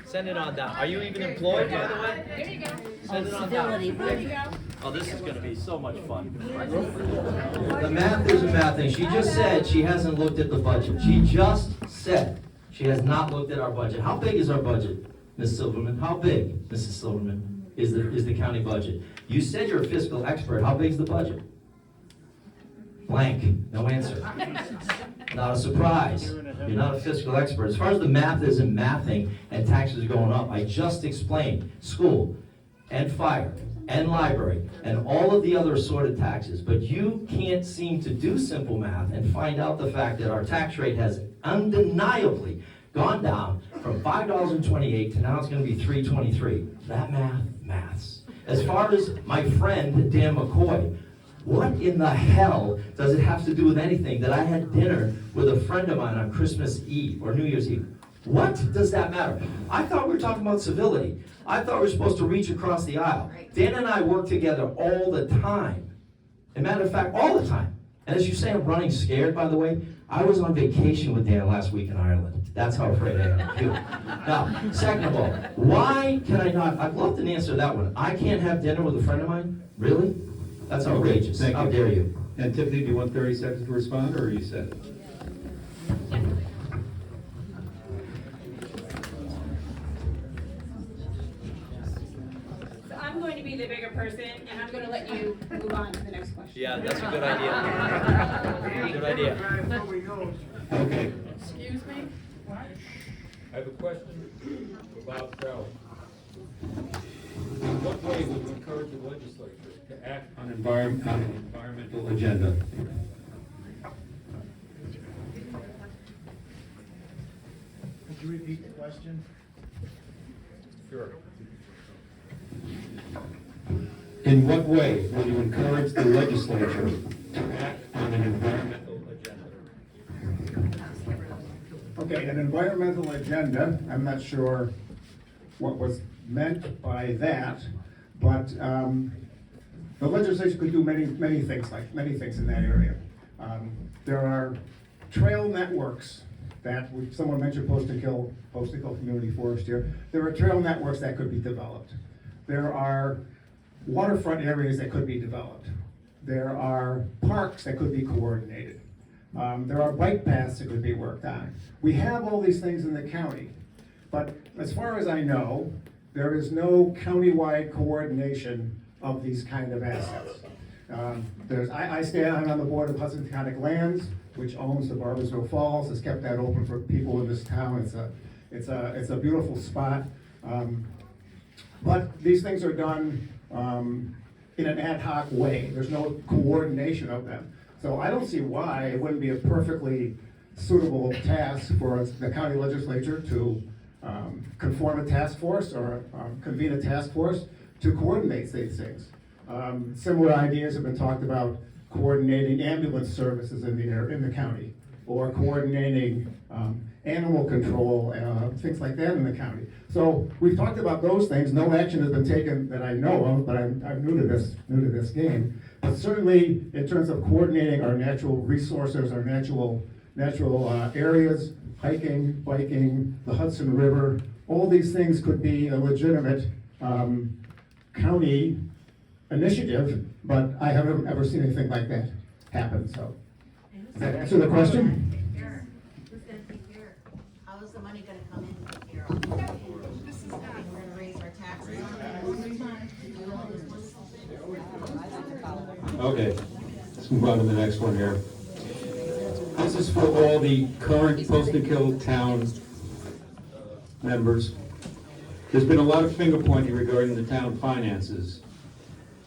M: Send it on down. Are you even employed, by the way?
D: There you go.
M: Send it on down.
D: There you go.
M: Oh, this is gonna be so much fun.
G: The math isn't mathing. She just said she hasn't looked at the budget. She just said she has not looked at our budget. How big is our budget, Ms. Silverman? How big, Mrs. Silverman, is the county budget? You said you're a fiscal expert. How big's the budget? Blank. No answer. Not a surprise. You're not a fiscal expert. As far as the math isn't mathing and taxes are going up, I just explained school and fire and library and all of the other assorted taxes. But you can't seem to do simple math and find out the fact that our tax rate has undeniably gone down from $5.28 to now it's going to be $3.23. That maths. As far as my friend Dan McCoy, what in the hell does it have to do with anything that I had dinner with a friend of mine on Christmas Eve or New Year's Eve? What does that matter? I thought we were talking about civility. I thought we were supposed to reach across the aisle. Dan and I work together all the time. As a matter of fact, all the time. And as you say, I'm running scared, by the way. I was on vacation with Dan last week in Ireland. That's how afraid I am of you. Now, second of all, why can I not? I'd love to answer that one. I can't have dinner with a friend of mine? Really? That's outrageous.
C: Thank you.
G: How dare you?
C: And Tiffany, do you want 30 seconds to respond, or are you set?
D: So I'm going to be the bigger person, and I'm going to let you move on to the next question.
M: Yeah, that's a good idea. Good idea.
C: Okay.
D: Excuse me?
C: I have a question about Carol. In what way would you encourage the legislature to act on an environmental agenda?
N: Could you repeat the question?
C: Sure. In what way will you encourage the legislature to act on an environmental agenda?
F: Okay, an environmental agenda, I'm not sure what was meant by that, but the legislature could do many things in that area. There are trail networks that, someone mentioned Post and Kill Community Forest here. There are trail networks that could be developed. There are waterfront areas that could be developed. There are parks that could be coordinated. There are bike paths that could be worked on. We have all these things in the county, but as far as I know, there is no countywide coordination of these kind of assets. I'm on the board of Hudson Taconic Lands, which owns the Barboursville Falls, has kept that open for people in this town. It's a beautiful spot. But these things are done in an ad hoc way. There's no coordination of them. So I don't see why it wouldn't be a perfectly suitable task for the county legislature to conform a task force or convene a task force to coordinate these things. Similar ideas have been talked about coordinating ambulance services in the county, or coordinating animal control, things like that in the county. So we've talked about those things. No action has been taken that I know of, but I'm new to this game. But certainly, in terms of coordinating our natural resources, our natural areas, hiking, biking, the Hudson River, all these things could be a legitimate county initiative, but I haven't ever seen anything like that happen, so. Does that answer the question?
S: Who's gonna take care? How is the money gonna come in here? We're gonna raise our taxes.
C: Okay, let's move on to the next one here. This is for all the current Poston Kill town members. There's been a lot of finger pointing regarding the town finances.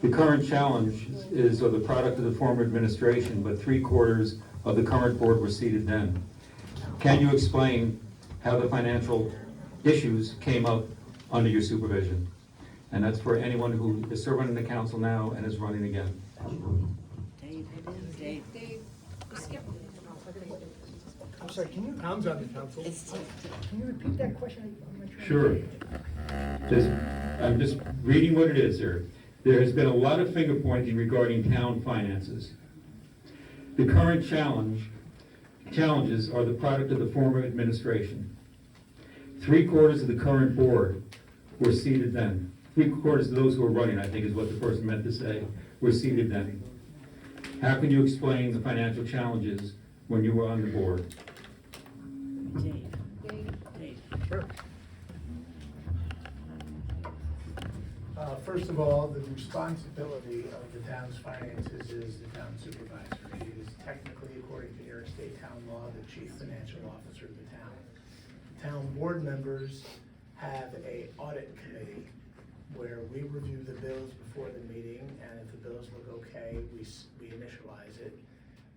C: The current challenge is the product of the former administration, but 3/4 of the current board were seated then. Can you explain how the financial issues came up under your supervision? And that's for anyone who is serving in the council now and is running again.
S: Dave.
N: I'm sorry, can you? Tom's on the council. Can you repeat that question?
C: Sure. I'm just reading what it is here. There has been a lot of finger pointing regarding town finances. The current challenges are the product of the former administration. 3/4 of the current board were seated then. 3/4 of those who are running, I think is what the person meant to say, were seated then. How can you explain the financial challenges when you were on the board?
N: Sure. First of all, the responsibility of the town's finances is the town supervisor. He is technically, according to New York State town law, the chief financial officer of the town. Town board members have a audit committee where we review the bills before the meeting, and if the bills look okay, we initialize it.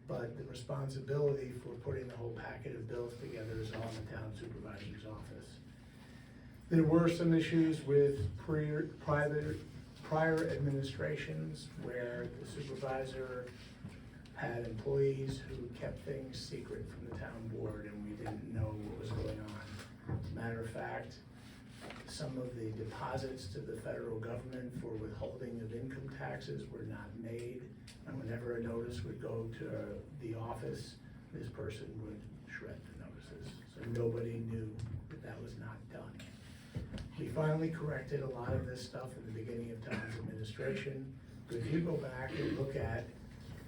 N: But the responsibility for putting the whole packet of bills together is on the town supervisor's office. There were some issues with prior administrations where the supervisor had employees who kept things secret from the town board, and we didn't know what was going on. Matter of fact, some of the deposits to the federal government for withholding of income taxes were not made, and whenever a notice would go to the office, this person would shred the notices. So nobody knew that that was not done. We finally corrected a lot of this stuff in the beginning of town's administration. But if you go back and look at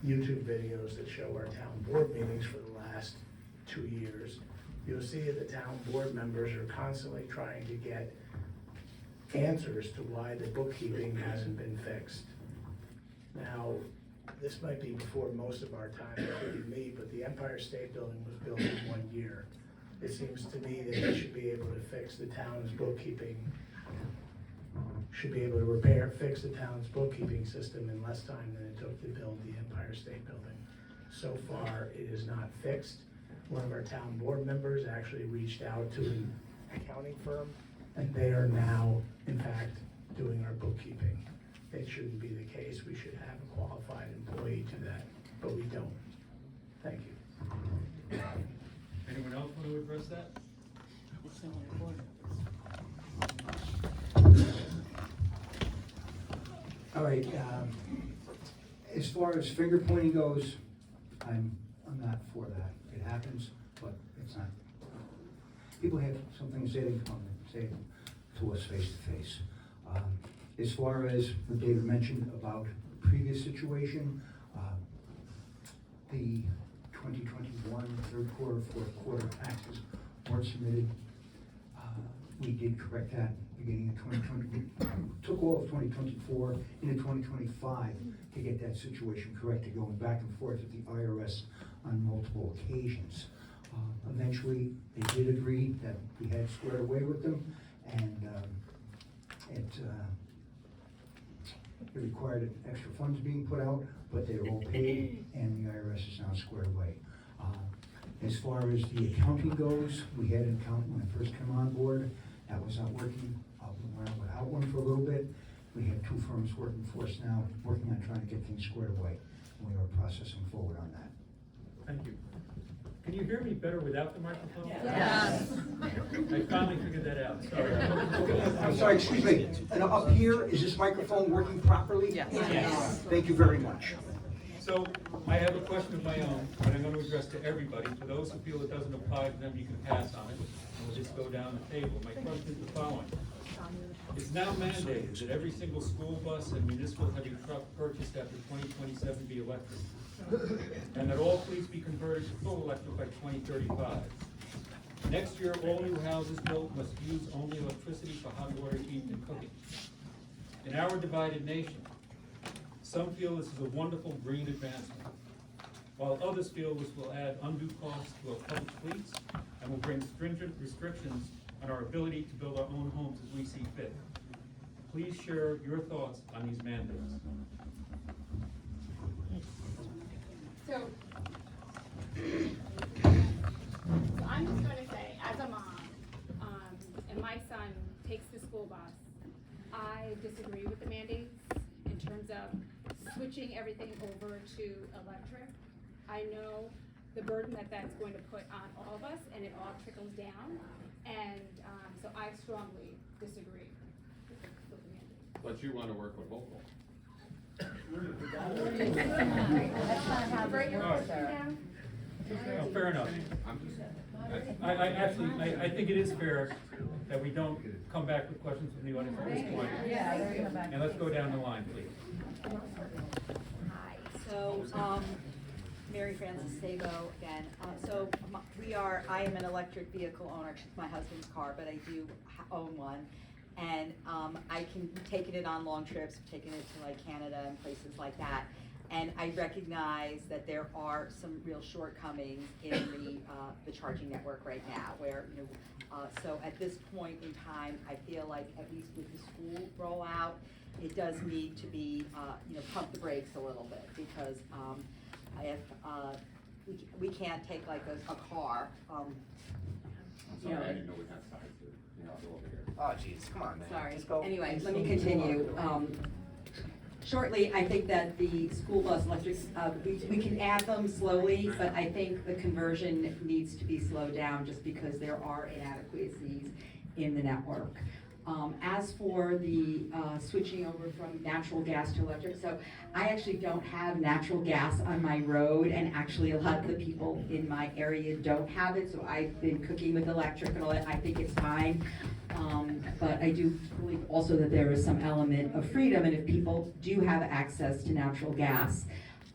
N: YouTube videos that show our town board meetings for the last 2 years, you'll see that the town board members are constantly trying to get answers to why the bookkeeping hasn't been fixed. Now, this might be before most of our time, including me, but the Empire State Building was built in 1 year. It seems to me that we should be able to fix the town's bookkeeping, fix the town's bookkeeping system in less time than it took to build the Empire State Building. So far, it is not fixed. One of our town board members actually reached out to an accounting firm, and they are now, in fact, doing our bookkeeping. It shouldn't be the case. We should have a qualified employee to that, but we don't. Thank you.
C: Anyone else want to address that?
K: All right, as far as finger pointing goes, I'm not for that. It happens, but it's not. People have something to say, they come and say it to us face to face. As far as what David mentioned about the previous situation, the 2021 third quarter, fourth quarter taxes weren't submitted. We did correct that beginning of 2020. We took all of 2024 into 2025 to get that situation corrected, going back and forth with the IRS on multiple occasions. Eventually, they did agree that we had squared away with them, and it required extra funds being put out, but they were all paid, and the IRS is now squared away. As far as the accounting goes, we had an accountant when I first came on board. That was not working. We went without one for a little bit. We have 2 firms working for us now, working on trying to get things squared away. And we are processing forward on that.
C: Thank you. Can you hear me better without the microphone?
K: Yes.
C: I finally figured that out, sorry.
K: I'm sorry, excuse me. And up here, is this microphone working properly?
S: Yes. Yes.
K: Thank you very much.
C: So I have a question of my own, that I'm going to address to everybody. For those who feel it doesn't apply to them, you can pass on it, and we'll just go down the table. My question is the following. It's now mandated that every single school bus and municipal heavy truck purchased after 2027 be electric, and that all fleets be converted to full electric by 2035. Next year, all new houses built must use only electricity for hot water heating and cooking. In our divided nation, some feel this is a wonderful green advancement, while others feel this will add undue costs to our public fleets and will bring stringent restrictions on our ability to build our own homes as we see fit. Please share your thoughts on these mandates.
D: So I'm just gonna say, as a mom, and my son takes the school bus, I disagree with the mandates in terms of switching everything over to electric. I know the burden that that's going to put on all of us, and it all trickles down, and so I strongly disagree with the mandates.
B: But you want to work with local.
D: Bring your question down.
C: No, fair enough. I think it is fair that we don't come back with questions from the audience at this point. And let's go down the line, please.
E: Hi, so, Mary Frances Sabo again. I am an electric vehicle owner, it's my husband's car, but I do own one. And, I can taking it on long trips, taking it to like Canada and places like that. And I recognize that there are some real shortcomings in the charging network right now, where, so at this point in time, I feel like at least with the school rollout, it does need to be, pump the brakes a little bit, because if we can't take like a car.
B: Sorry, I didn't know we had size here. I'll go over here.
E: Oh, jeez, come on, man. Sorry. Anyway, let me continue. Shortly, I think that the school bus electric, we can add them slowly, but I think the conversion needs to be slowed down just because there are inadequacies in the network. As for the switching over from natural gas to electric, so I actually don't have natural gas on my road, and actually a lot of the people in my area don't have it, so I've been cooking with electric and all that. I think it's fine. But I do believe also that there is some element of freedom, and if people do have access to natural gas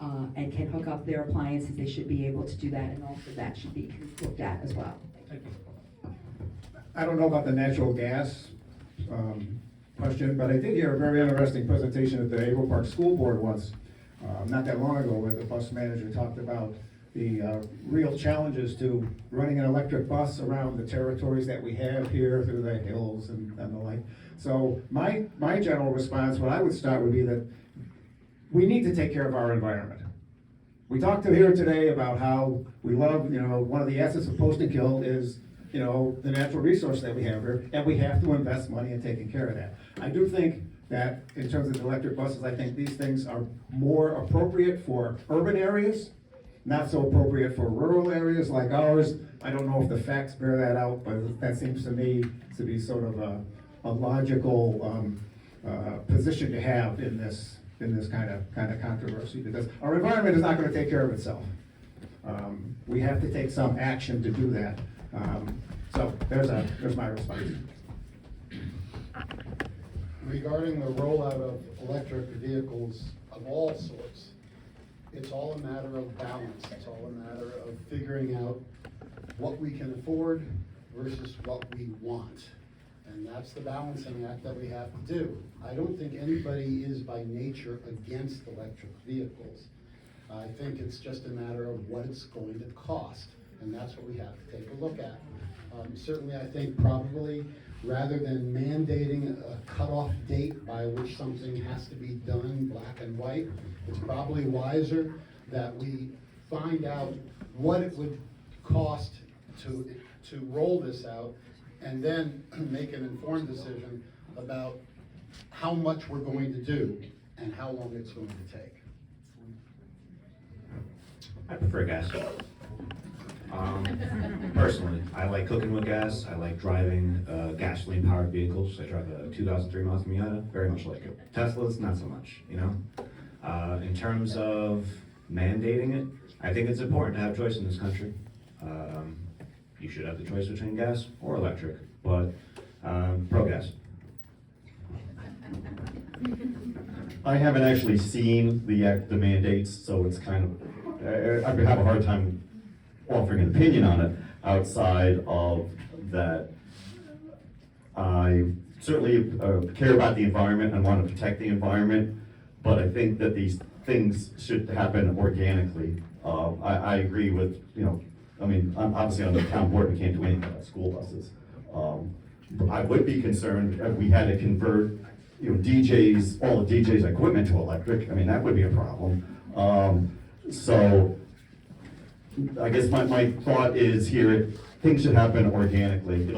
E: and can hook up their appliances, they should be able to do that, and also that should be looked at as well.
C: Thank you.
F: I don't know about the natural gas question, but I did hear a very interesting presentation at the April Park School Board once, not that long ago, where the bus manager talked about the real challenges to running an electric bus around the territories that we have here through the hills and the like. So my general response, what I would start would be that we need to take care of our environment. We talked here today about how we love, one of the assets of Post and Kill is, the natural resource that we have here, and we have to invest money in taking care of that. I do think that in terms of the electric buses, I think these things are more appropriate for urban areas, not so appropriate for rural areas like ours. I don't know if the facts bear that out, but that seems to me to be sort of a logical position to have in this kind of controversy, because our environment is not going to take care of itself. We have to take some action to do that. So there's my response.
H: Regarding the rollout of electric vehicles of all sorts, it's all a matter of balance. It's all a matter of figuring out what we can afford versus what we want. And that's the balancing act that we have to do. I don't think anybody is by nature against electric vehicles. I think it's just a matter of what it's going to cost, and that's what we have to take a look at. Certainly, I think probably rather than mandating a cutoff date by which something has to be done black and white, it's probably wiser that we find out what it would cost to roll this out, and then make an informed decision about how much we're going to do and how long it's going to take.
I: I prefer gas. Personally, I like cooking with gas. I like driving gasoline-powered vehicles. I drive a 2003 Mazda Miata. Very much like it. Teslas, not so much. In terms of mandating it. I think it's important to have choice in this country. You should have the choice between gas or electric, but pro-gas.
J: I haven't actually seen the mandates, so it's kind of, I would have a hard time offering an opinion on it outside of that. I certainly care about the environment and want to protect the environment, but I think that these things should happen organically. I agree with, I mean, obviously on the town board, we can't do anything about school buses. I would be concerned if we had to convert, DJs, all the DJs' equipment to electric. I mean, that would be a problem. So I guess my thought is here, things should happen organically.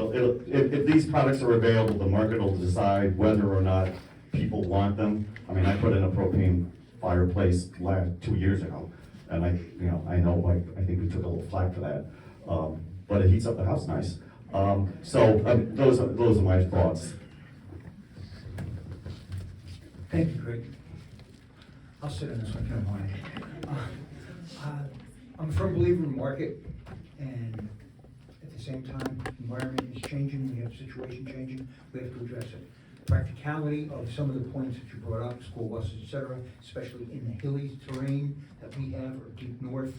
J: If these products are available, the market will decide whether or not people want them. I mean, I put in a propane fireplace 2 years ago, and I think we took a little flack for that. But it heats up the house nice. Those are my thoughts.
K: Thank you, Greg. I'll sit on this one, if you don't mind. I'm a firm believer in market, and at the same time, the environment is changing, we have a situation changing, we have to address it. Practicality of some of the points that you brought up, school buses, et cetera, especially in the hilly terrain that we have, or deep north,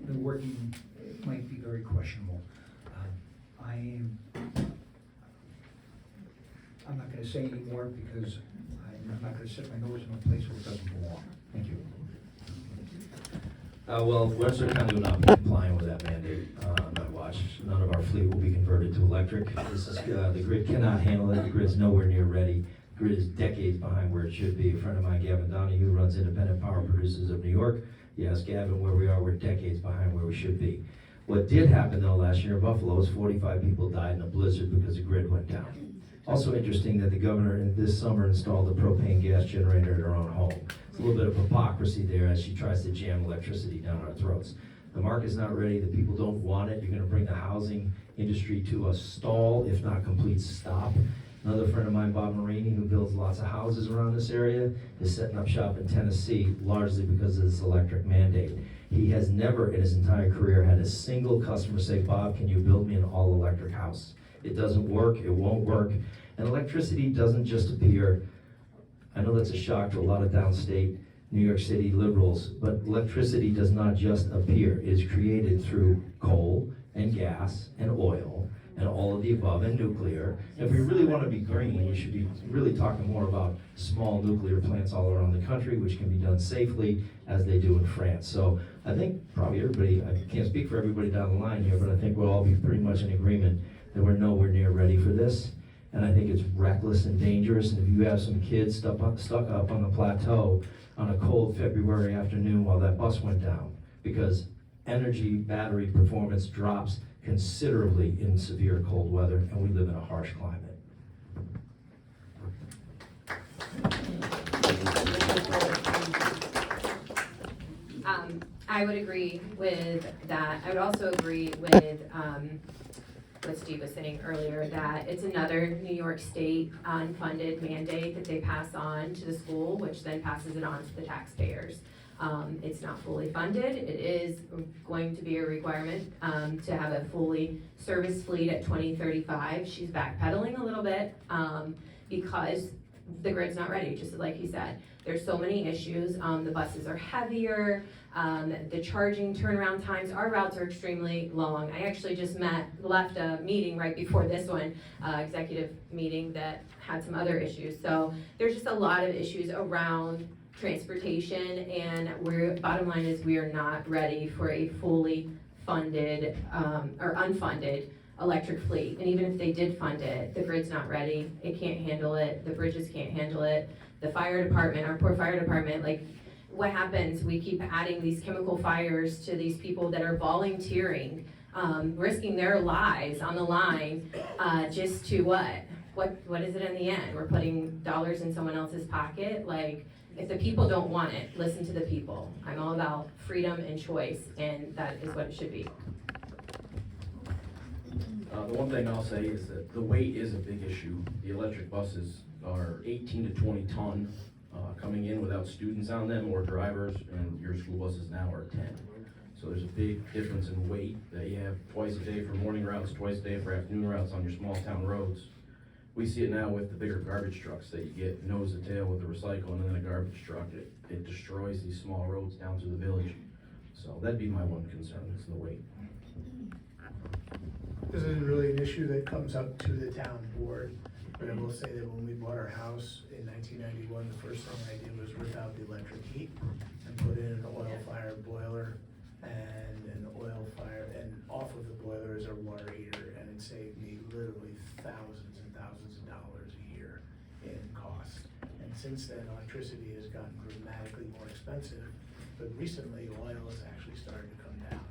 K: the working might be very questionable. I'm not gonna say any more because I'm not gonna set my nose in a place where it doesn't belong. Thank you.
G: Well, Webster County will not be complying with that mandate on my watch. None of our fleet will be converted to electric. This is, the grid cannot handle it. The grid's nowhere near ready. The grid is decades behind where it should be. A friend of mine, Gavin Donahue, runs Independent Power Producers of New York. You ask Gavin where we are, we're decades behind where we should be. What did happen though last year in Buffalo is 45 people died in a blizzard because the grid went down. Also interesting that the governor this summer installed a propane gas generator at her own home. It's a little bit of hypocrisy there as she tries to jam electricity down our throats. The market's not ready, the people don't want it. You're gonna bring the housing industry to a stall, if not complete stop. Another friend of mine, Bob Marini, who builds lots of houses around this area, is setting up shop in Tennessee, largely because of this electric mandate. He has never in his entire career had a single customer say, Bob, can you build me an all-electric house? It doesn't work, it won't work. And electricity doesn't just appear, I know that's a shock to a lot of downstate New York City liberals, but electricity does not just appear. It is created through coal and gas and oil and all of the above, and nuclear. If we really want to be green, we should be really talking more about small nuclear plants all around the country, which can be done safely as they do in France. So I think probably everybody, I can't speak for everybody down the line here, but I think we'll all be pretty much in agreement that we're nowhere near ready for this. And I think it's reckless and dangerous. And if you have some kids stuck up on the plateau on a cold February afternoon while that bus went down, because energy battery performance drops considerably in severe cold weather, and we live in a harsh climate.
L: I would agree with that. I would also agree with what Steve was saying earlier, that it's another New York State unfunded mandate that they pass on to the school, which then passes it on to the taxpayers. It's not fully funded. It is going to be a requirement to have a fully serviced fleet at 2035. She's backpedaling a little bit because the grid's not ready, just like he said. There's so many issues. The buses are heavier. The charging turnaround times, our routes are extremely long. I actually just left a meeting right before this one, executive meeting that had some other issues. So there's just a lot of issues around transportation, and bottom line is we are not ready for a fully funded or unfunded electric fleet. And even if they did fund it, the grid's not ready. It can't handle it. The bridges can't handle it. The fire department, our poor fire department, like, what happens? We keep adding these chemical fires to these people that are volunteering, risking their lives on the line, just to what? What is it in the end? We're putting dollars in someone else's pocket? Like, if the people don't want it, listen to the people. I'm all about freedom and choice, and that is what it should be.
M: The one thing I'll say is that the weight is a big issue. The electric buses are 18 to 20 ton coming in without students on them or drivers, and your school buses now are 10. So there's a big difference in weight that you have twice a day for morning routes, twice a day for afternoon routes on your small town roads. We see it now with the bigger garbage trucks that you get nose to tail with the recycle, and then a garbage truck, it destroys these small roads down through the village. So that'd be my one concern, is the weight.
N: This isn't really an issue that comes up to the town board, but I will say that when we bought our house in 1991, the first thing I did was rip out the electric heat and put in an oil-fired boiler and an oil fire, and off of the boiler is our water heater, and it saved me literally thousands and thousands of dollars a year in cost. And since then, electricity has gotten dramatically more expensive, but recently oil has actually started to come down.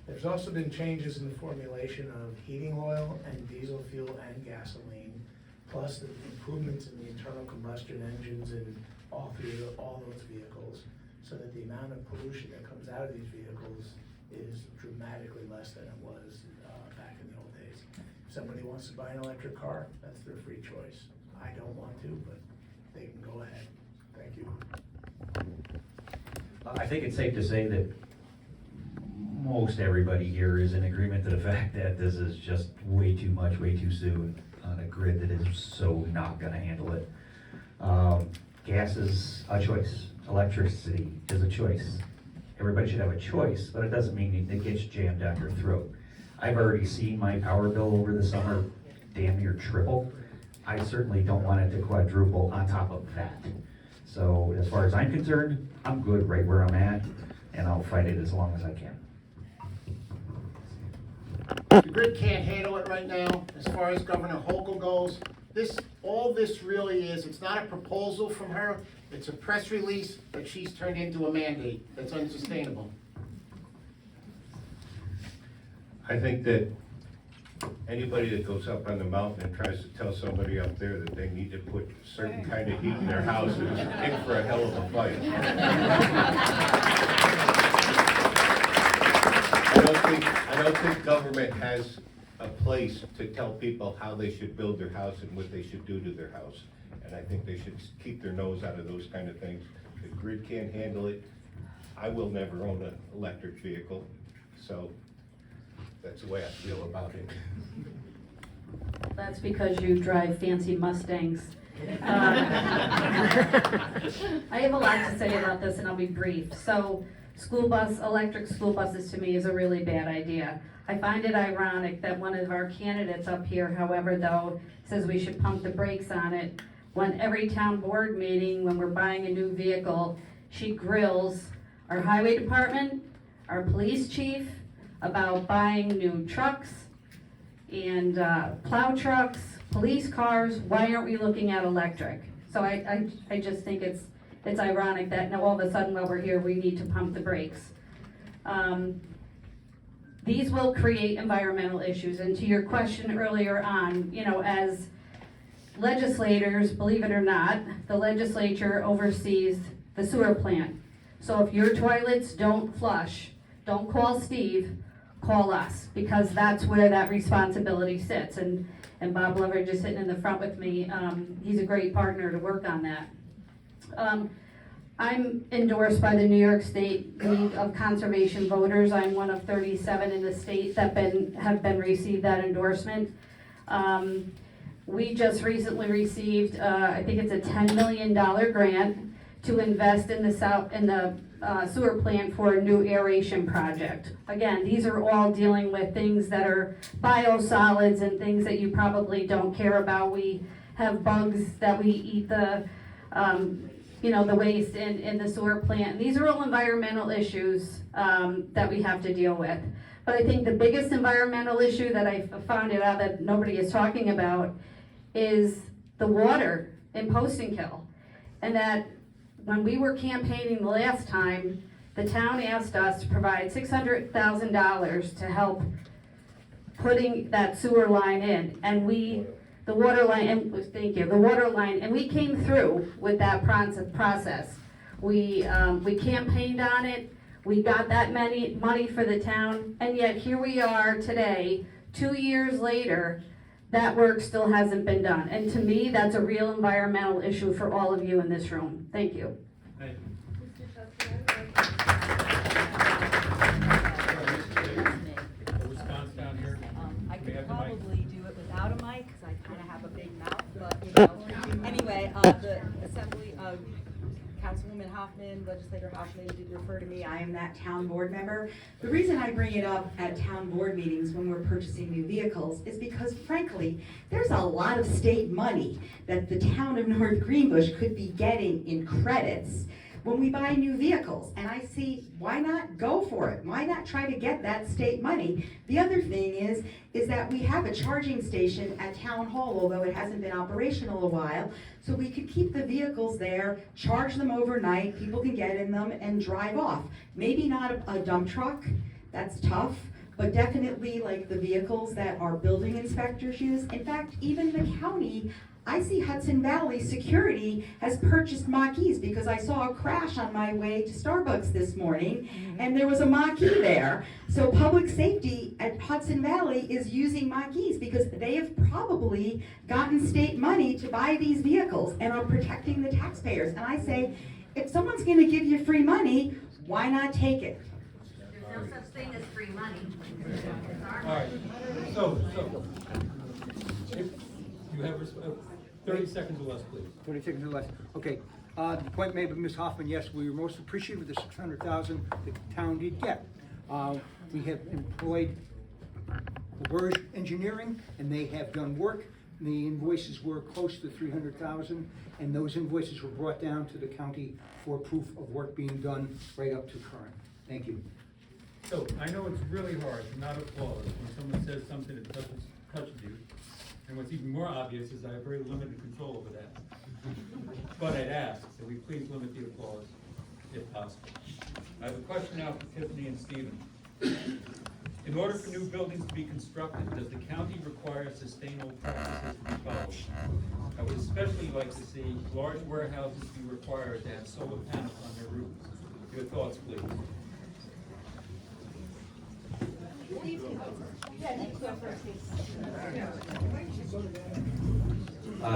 N: There's also been changes in the formulation of heating oil and diesel fuel and gasoline, plus the improvements in the internal combustion engines in all those vehicles, so that the amount of pollution that comes out of these vehicles is dramatically less than it was back in the old days. If somebody wants to buy an electric car, that's their free choice. I don't want to, but they can go ahead. Thank you.
O: I think it's safe to say that most everybody here is in agreement to the fact that this is just way too much, way too soon on a grid that is so not gonna handle it. Gas is a choice, electricity is a choice. Everybody should have a choice, but it doesn't mean it gets jammed down your throat. I've already seen my power bill over the summer damn near triple. I certainly don't want it to quadruple on top of that. So as far as I'm concerned, I'm good right where I'm at, and I'll fight it as long as I can.
P: The grid can't handle it right now, as far as Governor Hochul goes. All this really is, it's not a proposal from her, it's a press release that she's turned into a mandate that's unsustainable.
Q: I think that anybody that goes up on the mountain and tries to tell somebody up there that they need to put certain kind of heat in their house is in for a hell of a fight. I don't think government has a place to tell people how they should build their house and what they should do to their house. And I think they should keep their nose out of those kind of things. The grid can't handle it. I will never own an electric vehicle, so that's the way I feel about it.
R: That's because you drive fancy Mustangs. I have a lot to say about this, and I'll be brief. So, electric school buses to me is a really bad idea. I find it ironic that one of our candidates up here, however, though, says we should pump the brakes on it, when every town board meeting, when we're buying a new vehicle, she grills our highway department, our police chief, about buying new trucks and plow trucks, police cars. Why aren't we looking at electric? So I just think it's ironic that now all of a sudden while we're here, we need to pump the brakes. These will create environmental issues, and to your question earlier on, as legislators, believe it or not, the legislature oversees the sewer plant. So if your toilets don't flush, don't call Steve, call us, because that's where that responsibility sits. And Bob Leverage is sitting in the front with me. He's a great partner to work on that. I'm endorsed by the New York State League of Conservation Voters. I'm one of 37 in the state that have received that endorsement. We just recently received, I think it's a $10 million grant to invest in the sewer plant for a new aeration project. Again, these are all dealing with things that are biosolids and things that you probably don't care about. We have bugs that we eat the waste in the sewer plant. These are all environmental issues that we have to deal with. But I think the biggest environmental issue that I found it out that nobody is talking about is the water in Post&Kill. And that when we were campaigning the last time, the town asked us to provide $600,000 to help putting that sewer line in. And the water line, and we came through with that process. We campaigned on it, we got that money for the town, and yet here we are today, 2 years later, that work still hasn't been done. And to me, that's a real environmental issue for all of you in this room. Thank you.
C: Thank you. A response down here?
T: I
C: May I
T: could
C: have the mic?
T: probably do it without a mic, because I kind of have a big mouth, but, you know. Anyway, the Assembly, Councilwoman Hoffman, Legislator Hoffman did refer to me.
E: I am that town board member. The reason I bring it up at town board meetings when we're purchasing new vehicles is because frankly, there's a lot of state money that the town of North Greenbush could be getting in credits when we buy new vehicles. And I see, why not go for it? Why not try to get that state money? The other thing is that we have a charging station at Town Hall, although it hasn't been operational a while, so we could keep the vehicles there, charge them overnight, people can get in them and drive off. Maybe not a dump truck, that's tough, but definitely like the vehicles that our building inspectors use. In fact, even the county, I see Hudson Valley Security has purchased Mach-E's because I saw a crash on my way to Starbucks this morning and there was a Mach-E there. So public safety at Hudson Valley is using Mach-E's because they have probably gotten state money to buy these vehicles and are protecting the taxpayers. And I say, if someone's gonna give you free money, why not take it?
S: There's no such thing as free money.
C: All right, so, if you have 30 seconds or less, please.
K: 30 seconds or less. Okay. The point made by Ms. Hoffman, yes, we were most appreciative of the $600,000 the town did get. We have employed Burge Engineering, and they have done work. The invoices were close to $300,000, and those invoices were brought down to the county for proof of work being done right up to current. Thank you.
C: So, I know it's really hard to not applaud when someone says something that touches you. And what's even more obvious is I have very limited control over that. But I'd ask that we please limit the applause if possible. I have a question now for Tiffany and Stephen. In order for new buildings to be constructed, does the county require sustainable practices to be followed? I would especially like to see large warehouses be required to have solar panels on their roofs. Your thoughts, please.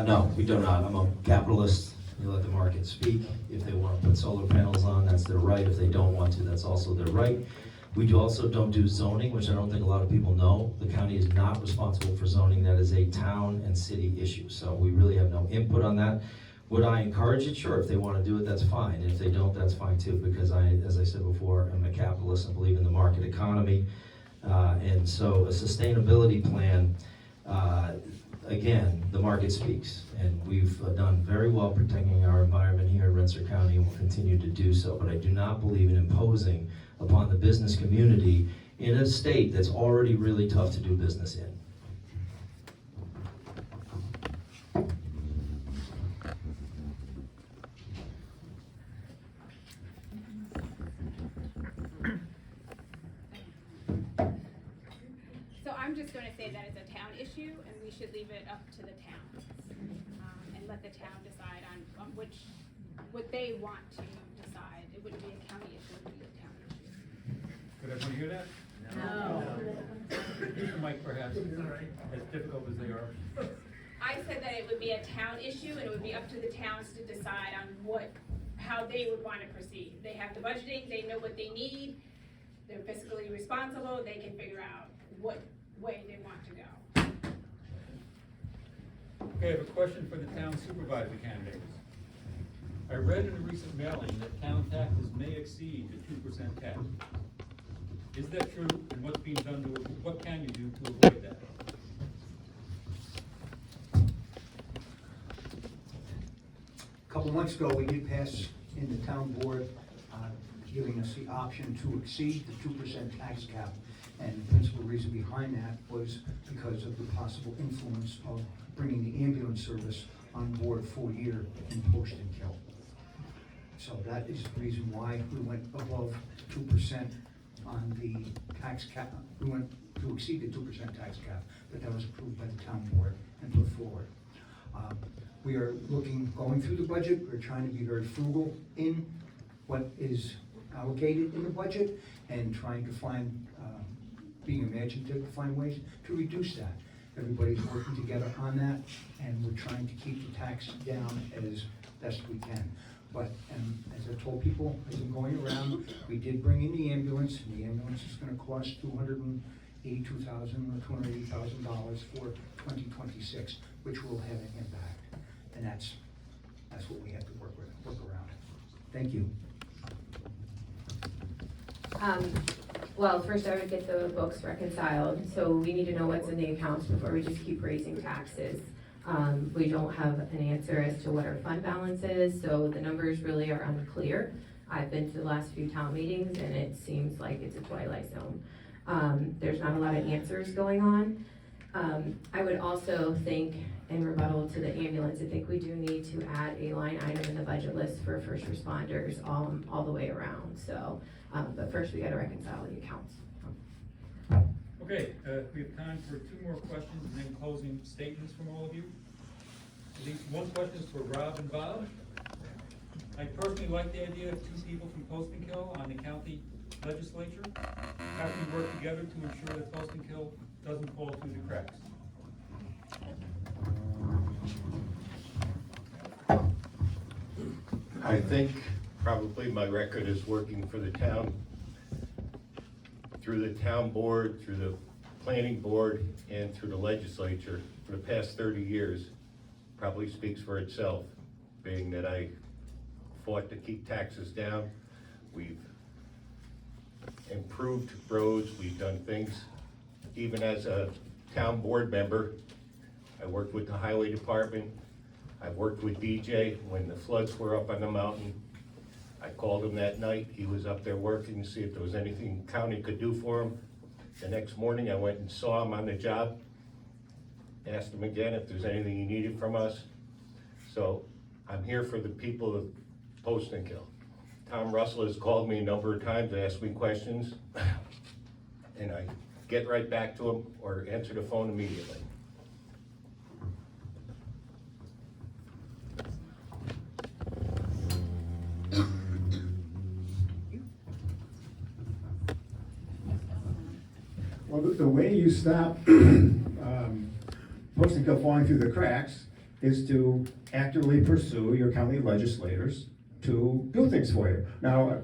G: No, we do not. I'm a capitalist. You let the market speak. If they want to put solar panels on, that's their right. If they don't want to, that's also their right. We also don't do zoning, which I don't think a lot of people know. The county is not responsible for zoning. That is a town and city issue. So we really have no input on that. Would I encourage it? Sure. If they want to do it, that's fine. And if they don't, that's fine too, because I, as I said before, I'm a capitalist and believe in the market economy. And so a sustainability plan, again, the market speaks. And we've done very well protecting our environment here in Rensselaer County and will continue to do so. But I do not believe in imposing upon the business community in a state that's already really tough to do business in.
D: So I'm just gonna say that it's a town issue and we should leave it up to the towns. And let the town decide on what they want to decide. It wouldn't be a county issue, it would be a town issue.
C: Could everyone hear that?
D: No.
C: Use the mic perhaps, as difficult as they are.
D: I said that it would be a town issue and it would be up to the towns to decide on how they would want to proceed. They have the budgeting, they know what they need, they're fiscally responsible, they can figure out what way they want to go.
C: Okay, I have a question for the town supervisor candidates. I read in a recent mailing that town taxes may exceed the 2% cap. Is that true, and what's being done what can you do to avoid that?
K: A couple months ago, we did pass in the town board, giving us the option to exceed the 2% tax cap. And the principal reason behind that was because of the possible influence of bringing the ambulance service on board full year in Post and Kill. So that is the reason why we went above 2% on the tax cap. We went to exceed the 2% tax cap, but that was approved by the town board and put forward. We are going through the budget. We're trying to be very frugal in what is allocated in the budget and trying to find, being imaginative to find ways to reduce that. Everybody's working together on that, and we're trying to keep the tax down as best we can. But, as I told people, as I'm going around, we did bring in the ambulance, and the ambulance is gonna cost $282,000 or $280,000 for 2026, which will have an impact. And that's what we have to work around. Thank you.
L: Well, first I would get the books reconciled, so we need to know what's in the accounts before we just keep raising taxes. We don't have an answer as to what our fund balance is, so the numbers really are unclear. I've been to the last few town meetings and it seems like it's a twilight zone. There's not a lot of answers going on. I would also think, in rebuttal to the ambulance, I think we do need to add a line item in the budget list for first responders all the way around, so, but first we gotta reconcile the accounts.
C: Okay, we have time for 2 more questions and then closing statements from all of you. At least one question is for Rob and Bob. I personally like the idea of 2 people from Post&Kill on the county legislature. How can we work together to ensure that Post&Kill doesn't fall through the cracks?
Q: I think probably my record is working for the town, through the town board, through the planning board, and through the legislature for the past 30 years, probably speaks for itself, being that I fought to keep taxes down. We've improved roads, we've done things. Even as a town board member, I worked with the highway department. I worked with DJ when the floods were up on the mountain. I called him that night. He was up there working to see if there was anything the county could do for him. The next morning, I went and saw him on the job. Asked him again if there's anything he needed from us. So I'm here for the people of Post&Kill. Tom Russell has called me a number of times, asked me questions, and I get right back to him or answer the phone immediately.
F: Well, the way you stop Post&Kill falling through the cracks is to actively pursue your county legislators to do things for you. Now,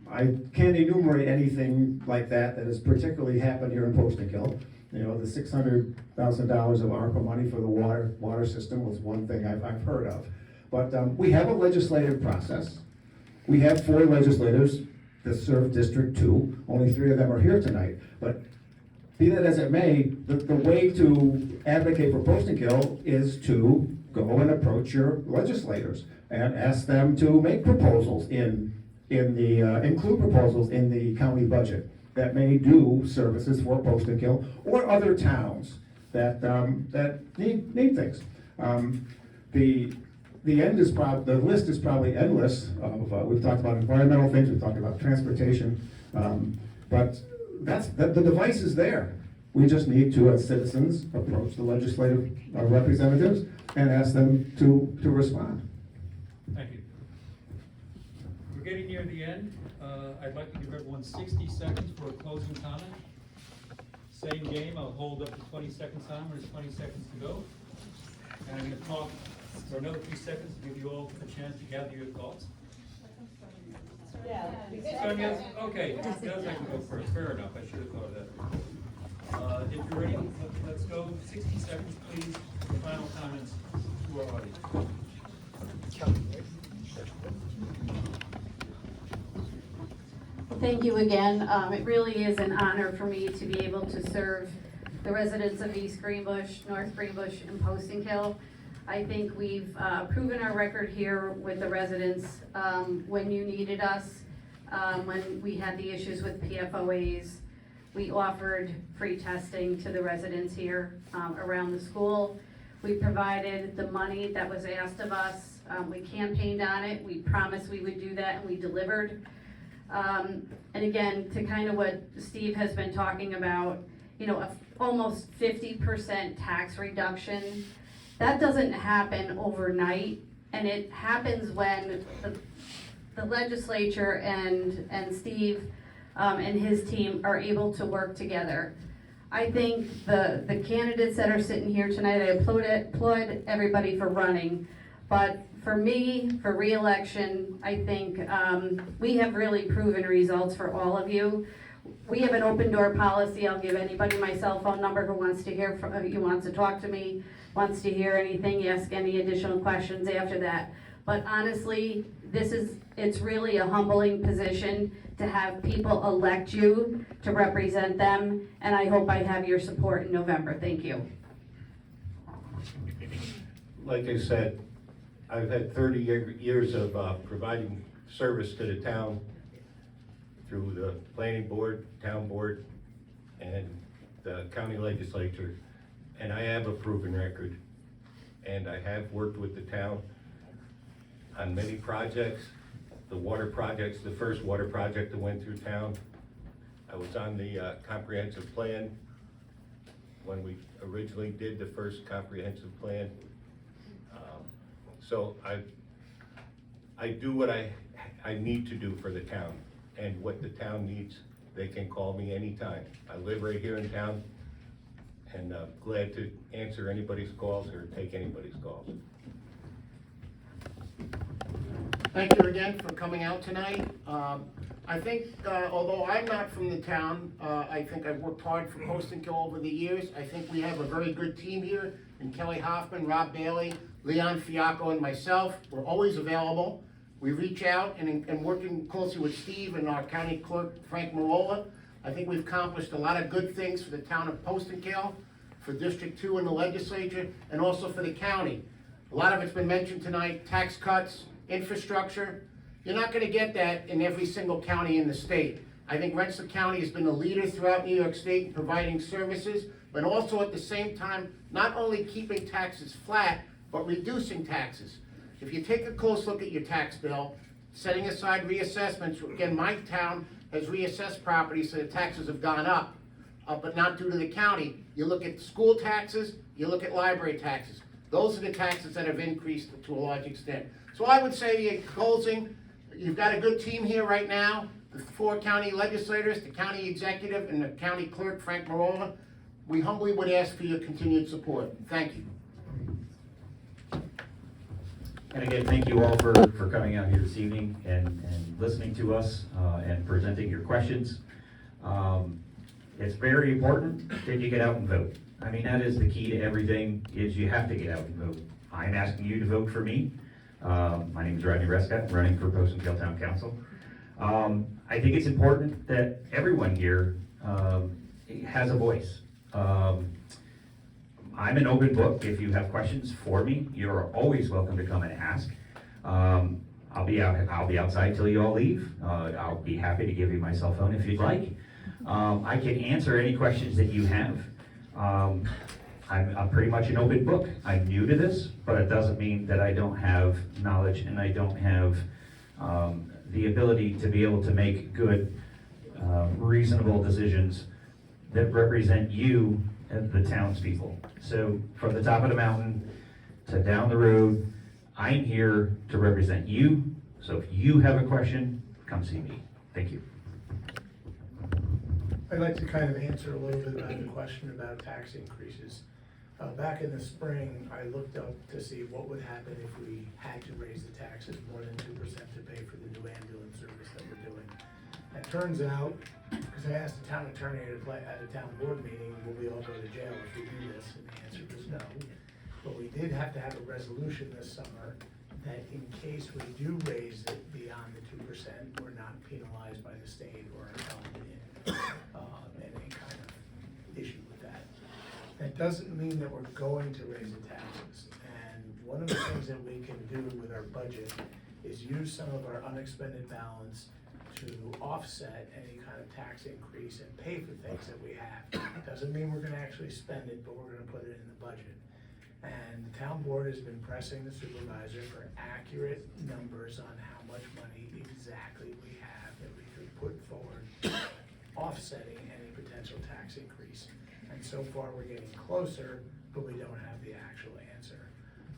F: I can't enumerate anything like that has particularly happened here in Post&Kill. The $600,000 of ARPA money for the water system was one thing I've heard of. But we have a legislative process. We have 4 legislators that serve District 2. Only 3 of them are here tonight. But be that as it may, the way to advocate for Post&Kill is to go and approach your legislators and ask them to make proposals include proposals in the county budget that may do services for Post&Kill or other towns that need things. The list is probably endless. We've talked about environmental things, we've talked about transportation, but the device is there. We just need to, as citizens, approach the legislative representatives and ask them to respond.
C: Thank you. We're getting near the end. I'd like to give everyone 60 seconds for a closing comment. Same game, I'll hold up to 20 seconds time, there's 20 seconds to go. And I'm going to talk for another few seconds to give you all a chance to gather your thoughts.
T: Yeah.
C: Sonia, okay, Doug, I can go first, fair enough, I should have thought of that. If you're ready, let's go, 60 seconds please, for final comments to our audience.
R: Thank you again. It really is an honor for me to be able to serve the residents of East Greenbush, North Greenbush, and Post&Kill. I think we've proven our record here with the residents when you needed us, when we had the issues with PFOAs. We offered free testing to the residents here around the school. We provided the money that was asked of us. We campaigned on it. We promised we would do that, and we delivered. And again, to kind of what Steve has been talking about, almost 50% tax reduction. That doesn't happen overnight, and it happens when the legislature and Steve and his team are able to work together. I think the candidates that are sitting here tonight, I applaud everybody for running. But for me, for reelection, I think we have really proven results for all of you. We have an open door policy. I'll give anybody my cell phone number who wants to hear from, who wants to talk to me, wants to hear anything, ask any additional questions after that. But honestly, it's really a humbling position to have people elect you to represent them, and I hope I have your support in November. Thank you.
Q: Like I said, I've had 30 years of providing service to the town through the planning board, town board, and the county legislature. And I have a proven record. And I have worked with the town on many projects. The water projects, the first water project that went through town. I was on the comprehensive plan when we originally did the first comprehensive plan. So I do what I need to do for the town, and what the town needs, they can call me anytime. I live right here in town, and I'm glad to answer anybody's calls or take anybody's calls.
P: Thank you again for coming out tonight. I think, although I'm not from the town, I think I've worked hard for Post and Kill over the years. I think we have a very good team here, and Kelly Hoffman, Rob Bailey, Leon Fiacco, and myself. We're always available. We reach out, and working closely with Steve and our county clerk, Frank Marola, I think we've accomplished a lot of good things for the town of Post and Kill, for District 2 in the legislature, and also for the county. A lot of it's been mentioned tonight: tax cuts, infrastructure. You're not going to get that in every single county in the state. I think Rensselaer County has been a leader throughout New York State in providing services, but also at the same time, not only keeping taxes flat, but reducing taxes. If you take a close look at your tax bill, setting aside reassessments, again, my town has reassessed properties so the taxes have gone up, but not due to the county. You look at school taxes, you look at library taxes. Those are the taxes that have increased to a large extent. So I would say in closing, you've got a good team here right now, the 4 county legislators, the county executive, and the county clerk, Frank Marola. We humbly would ask for your continued support. Thank you.
O: And again, thank you all for coming out here this evening and listening to us and presenting your questions. It's very important that you get out and vote. I mean, that is the key to everything, is you have to get out and vote. I'm asking you to vote for me. My name is Rodney Rescott. I'm running for Post and Kill Town Council. I think it's important that everyone here has a voice. I'm an open book. If you have questions for me, you're always welcome to come and ask. I'll be outside till you all leave. I'll be happy to give you my cell phone if you'd like. I can answer any questions that you have. I'm pretty much an open book. I'm new to this, but it doesn't mean that I don't have knowledge and I don't have the ability to be able to make good, reasonable decisions that represent you and the townspeople. So from the top of the mountain to down the road, I'm here to represent you. So if you have a question, come see me. Thank you.
N: I'd like to kind of answer a little bit about the question about tax increases. Back in the spring, I looked up to see what would happen if we had to raise the taxes more than 2% to pay for the new ambulance service that we're doing. It turns out, because I asked the town attorney at a town board meeting, will we all go to jail if we do this? And the answer was no. But we did have to have a resolution this summer that in case we do raise it beyond the 2%, we're not penalized by the state or held in any kind of issue with that. That doesn't mean that we're going to raise the taxes. And one of the things that we can do with our budget is use some of our unexpended balance to offset any kind of tax increase and pay for things that we have. Doesn't mean we're gonna actually spend it, but we're gonna put it in the budget. And the town board has been pressing the supervisor for accurate numbers on how much money exactly we have that we could put forward offsetting any potential tax increase. And so far, we're getting closer, but we don't have the actual answer.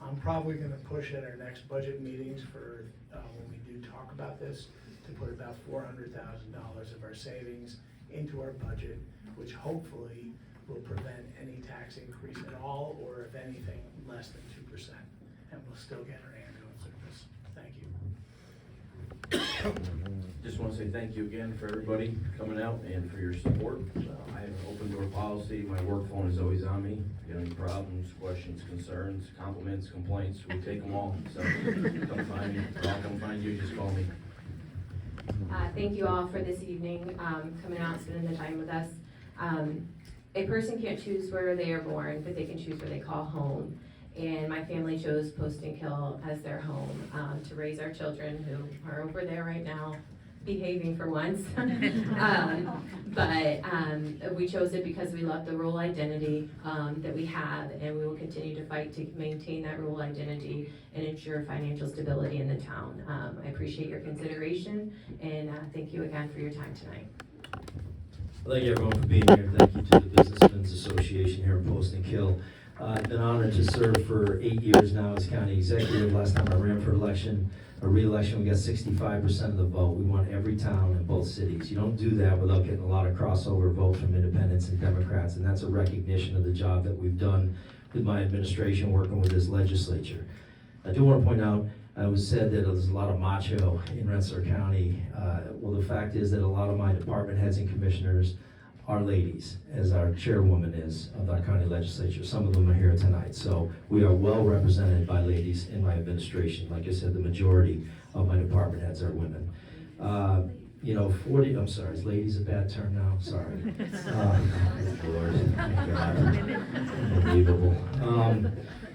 N: I'm probably gonna push at our next budget meetings for, when we do talk about this, to put about $400,000 of our savings into our budget, which hopefully will prevent any tax increase at all, or if anything, less than 2%. And we'll still get our ambulance service. Thank you.
M: Just want to say thank you again for everybody coming out and for your support. I have an open door policy. My work phone is always on me. If you have any problems, questions, concerns, compliments, complaints, we take them all. So come find me, or I'll come find you, just call me.
L: Thank you all for this evening, coming out, spending the time with us. A person can't choose where they are born, but they can choose where they call home. And my family chose Poston Kill as their home to raise our children who are over there right now, behaving for once. But we chose it because we love the rural identity that we have, and we will continue to fight to maintain that rural identity and ensure financial stability in the town. I appreciate your consideration, and thank you again for your time tonight.
G: Thank you everyone for being here. Thank you to the Businessmen's Association here in Poston Kill. I've been honored to serve for 8 years now as county executive. Last time I ran for election, a re-election, we got 65% of the vote. We want every town in both cities. You don't do that without getting a lot of crossover votes from independents and Democrats, and that's a recognition of the job that we've done with my administration working with this legislature. I do want to point out, it was said that there's a lot of macho in Rensselaer County. Well, the fact is that a lot of my department heads and commissioners are ladies, as our chairwoman is of our county legislature. Some of them are here tonight. So we are well represented by ladies in my administration. Like I said, the majority of my department heads are women. I'm sorry, is ladies a bad term now? Sorry. Lord, my God. Unbelievable.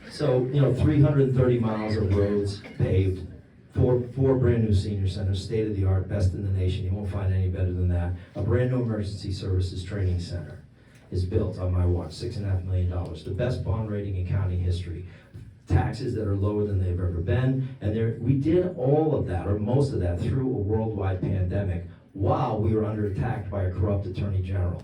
G: 330 miles of roads paved, four brand new senior centers, state of the art, best in the nation. You won't find any better than that. A brand new emergency services training center is built on my watch, $6.5 million. The best bond rating in county history. Taxes that are lower than they've ever been. And we did all of that, or most of that, through a worldwide pandemic while we were under attack by a corrupt attorney general.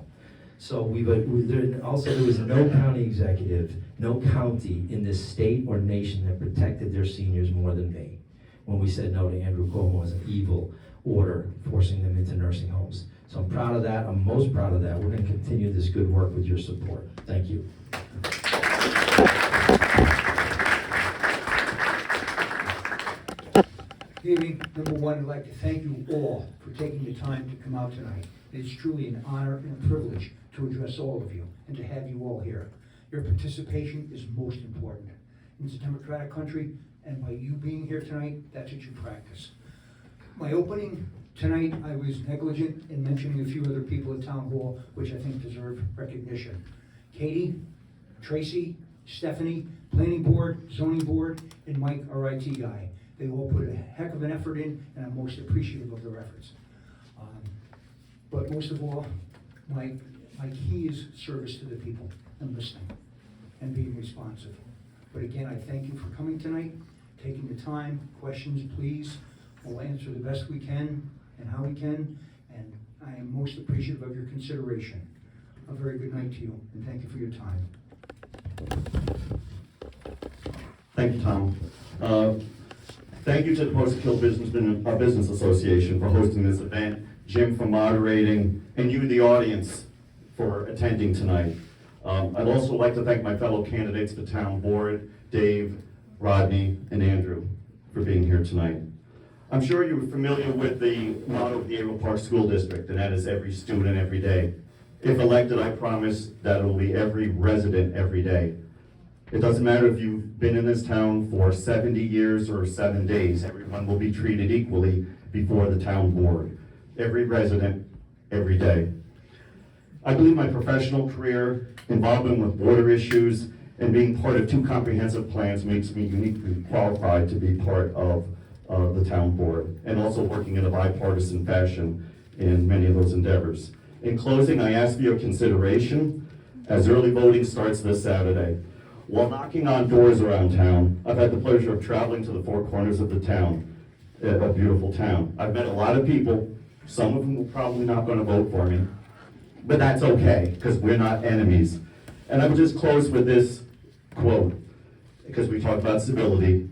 G: So there was no county executive, no county in this state or nation that protected their seniors more than me, when we said no to Andrew Cuomo as an evil order, forcing them into nursing homes. So I'm proud of that. I'm most proud of that. We're going to continue this good work with your support. Thank you.
K: Good evening. Number one, I'd like to thank you all for taking the time to come out tonight. It is truly an honor and a privilege to address all of you and to have you all here. Your participation is most important. It's a democratic country, and by you being here tonight, that's what you practice. My opening tonight, I was negligent in mentioning a few other people at Town Hall, which I think deserve recognition. Katie, Tracy, Stephanie, Planning Board, Zoning Board, and Mike, our IT guy. They all put a heck of an effort in, and I'm most appreciative of their efforts. But most of all, my key is service to the people and listening and being responsive. But again, I thank you for coming tonight, taking the time. Questions, please. We'll answer the best we can and how we can, and I am most appreciative of your consideration. A very good night to you, and thank you for your time.
J: Thank you, Tom. Thank you to the Poston Kill Business Association for hosting this event, Jim for moderating, and you, the audience, for attending tonight. I'd also like to thank my fellow candidates for town board, Dave, Rodney, and Andrew, for being here tonight. I'm sure you're familiar with the motto of the Averill Park School District, and that is every student, every day. If elected, I promise that it will be every resident, every day. It doesn't matter if you've been in this town for 70 years or 7 days, everyone will be treated equally before the town board. Every resident, every day. I believe my professional career, involvement with water issues, and being part of 2 comprehensive plans makes me uniquely qualified to be part of the town board, and also working in a bipartisan fashion in many of those endeavors. In closing, I ask for your consideration as early voting starts this Saturday. While knocking on doors around town, I've had the pleasure of traveling to the 4 corners of the town, a beautiful town. I've met a lot of people, some of them are probably not going to vote for me, but that's okay, because we're not enemies. And I will just close with this quote, because we talked about civility.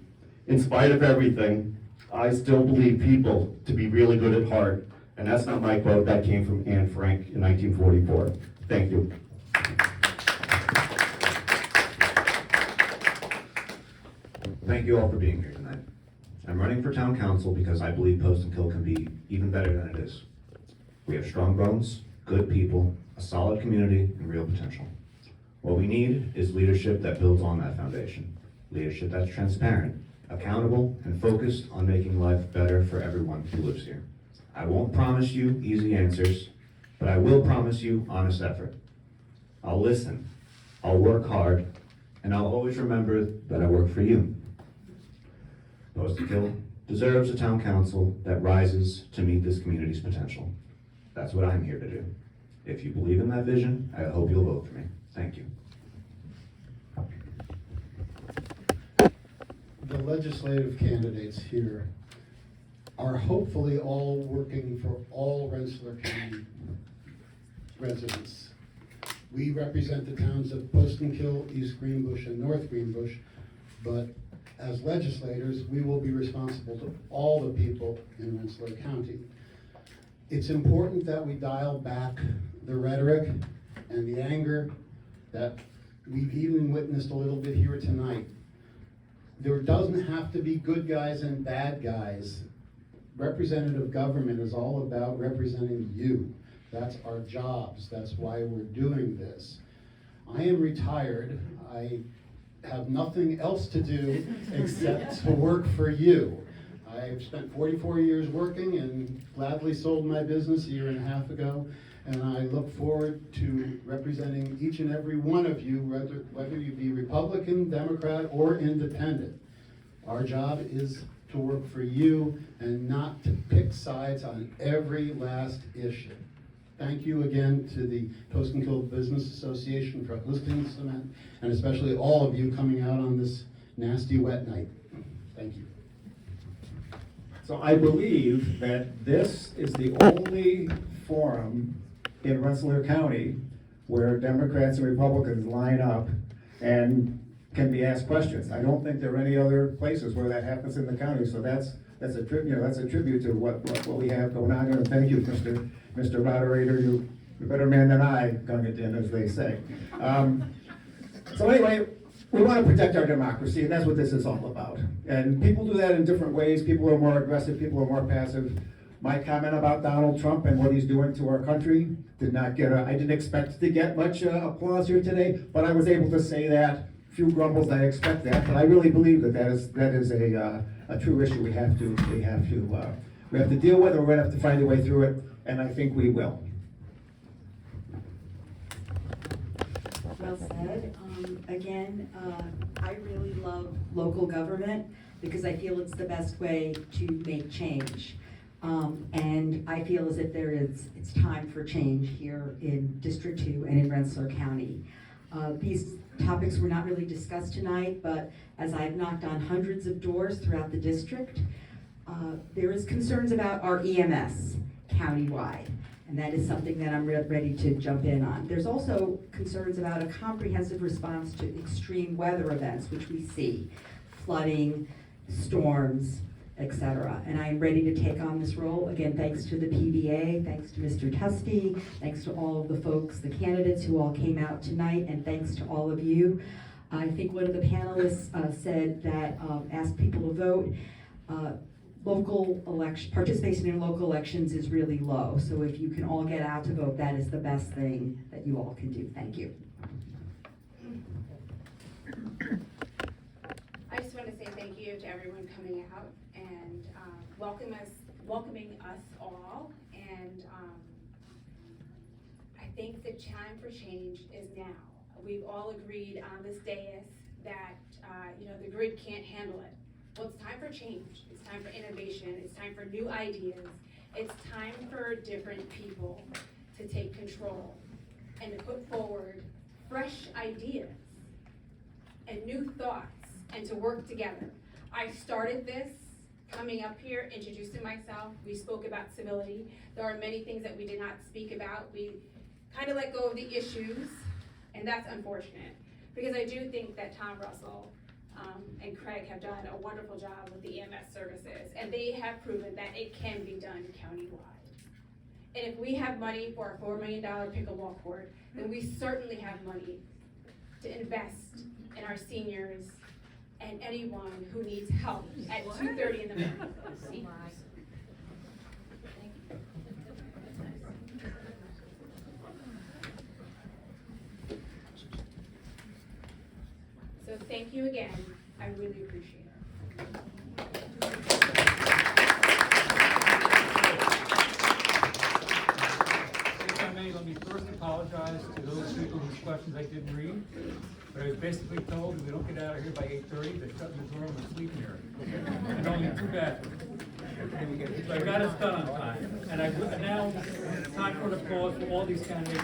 J: In spite of everything, I still believe people to be really good at heart. And that's not my quote, that came from Anne Frank in 1944. Thank you.
I: Thank you all for being here tonight. I'm running for town council because I believe Post and Kill can be even better than it is. We have strong bones, good people, a solid community, and real potential. What we need is leadership that builds on that foundation. Leadership that's transparent, accountable, and focused on making life better for everyone who lives here. I won't promise you easy answers, but I will promise you honest effort. I'll listen, I'll work hard, and I'll always remember that I work for you. Post and Kill deserves a town council that rises to meet this community's potential. That's what I'm here to do. If you believe in that vision, I hope you'll vote for me. Thank you.
H: The legislative candidates here are hopefully all working for all Rensselaer County residents. We represent the towns of Post and Kill, East Greenbush, and North Greenbush, but as legislators, we will be responsible to all the people in Rensselaer County. It's important that we dial back the rhetoric and the anger that we've even witnessed a little bit here tonight. There doesn't have to be good guys and bad guys. Representative government is all about representing you. That's our jobs. That's why we're doing this. I am retired. I have nothing else to do except to work for you. I've spent 44 years working and gladly sold my business a year and a half ago, and I look forward to representing each and every one of you, whether you be Republican, Democrat, or Independent. Our job is to work for you and not to pick sides on every last issue. Thank you again to the Post and Kill Business Association for hosting this event, and especially all of you coming out on this nasty wet night. Thank you.
F: So I believe that this is the only forum in Rensselaer County where Democrats and Republicans line up and can be asked questions. I don't think there are any other places where that happens in the county, so that's a tribute to what we have going on here. And thank you, Mr. Moderator. You're a better man than I, Gungadin, as they say. So anyway, we want to protect our democracy, and that's what this is all about. And people do that in different ways. People are more aggressive, people are more passive. My comment about Donald Trump and what he's doing to our country I didn't expect to get much applause here today, but I was able to say that. Few grumbles, I expect that, but I really believe that is a true issue we have to deal with, or we're gonna have to find a way through it, and I think we will.
E: Well said. Again, I really love local government because I feel it's the best way to make change. And I feel as if it's time for change here in District 2 and in Rensselaer County. These topics were not really discussed tonight, but as I've knocked on hundreds of doors throughout the district, there is concerns about our EMS countywide, and that is something that I'm ready to jump in on. There's also concerns about a comprehensive response to extreme weather events, which we see, flooding, storms, etc. And I am ready to take on this role. Again, thanks to the PBA, thanks to Mr. Tusty, thanks to all of the folks, the candidates who all came out tonight, and thanks to all of you. I think one of the panelists said that, asked people to vote. Participation in local elections is really low. So if you can all get out to vote, that is the best thing that you all can do. Thank you.
D: I just want to say thank you to everyone coming out and welcoming us all. And I think the time for change is now. We've all agreed on this dais that the grid can't handle it. Well, it's time for change. It's time for innovation. It's time for new ideas. It's time for different people to take control and to put forward fresh ideas and new thoughts and to work together. I started this coming up here, introducing myself. We spoke about civility. There are many things that we did not speak about. We kind of let go of the issues, and that's unfortunate because I do think that Tom Russell and Craig have done a wonderful job with the EMS services, and they have proven that it can be done countywide. And if we have money for a $4 million pickleball court, then we certainly have money to invest in our seniors and anyone who needs help at 2:30 in the morning. So thank you again. I really appreciate it.
C: If I may, let me first apologize to those people whose questions I didn't read. But I was basically told if we don't get out of here by 8:30, they're shutting the door on the sleeping area. And only two bathrooms. So I got us done on time. And now it's time for the applause for all these candidates.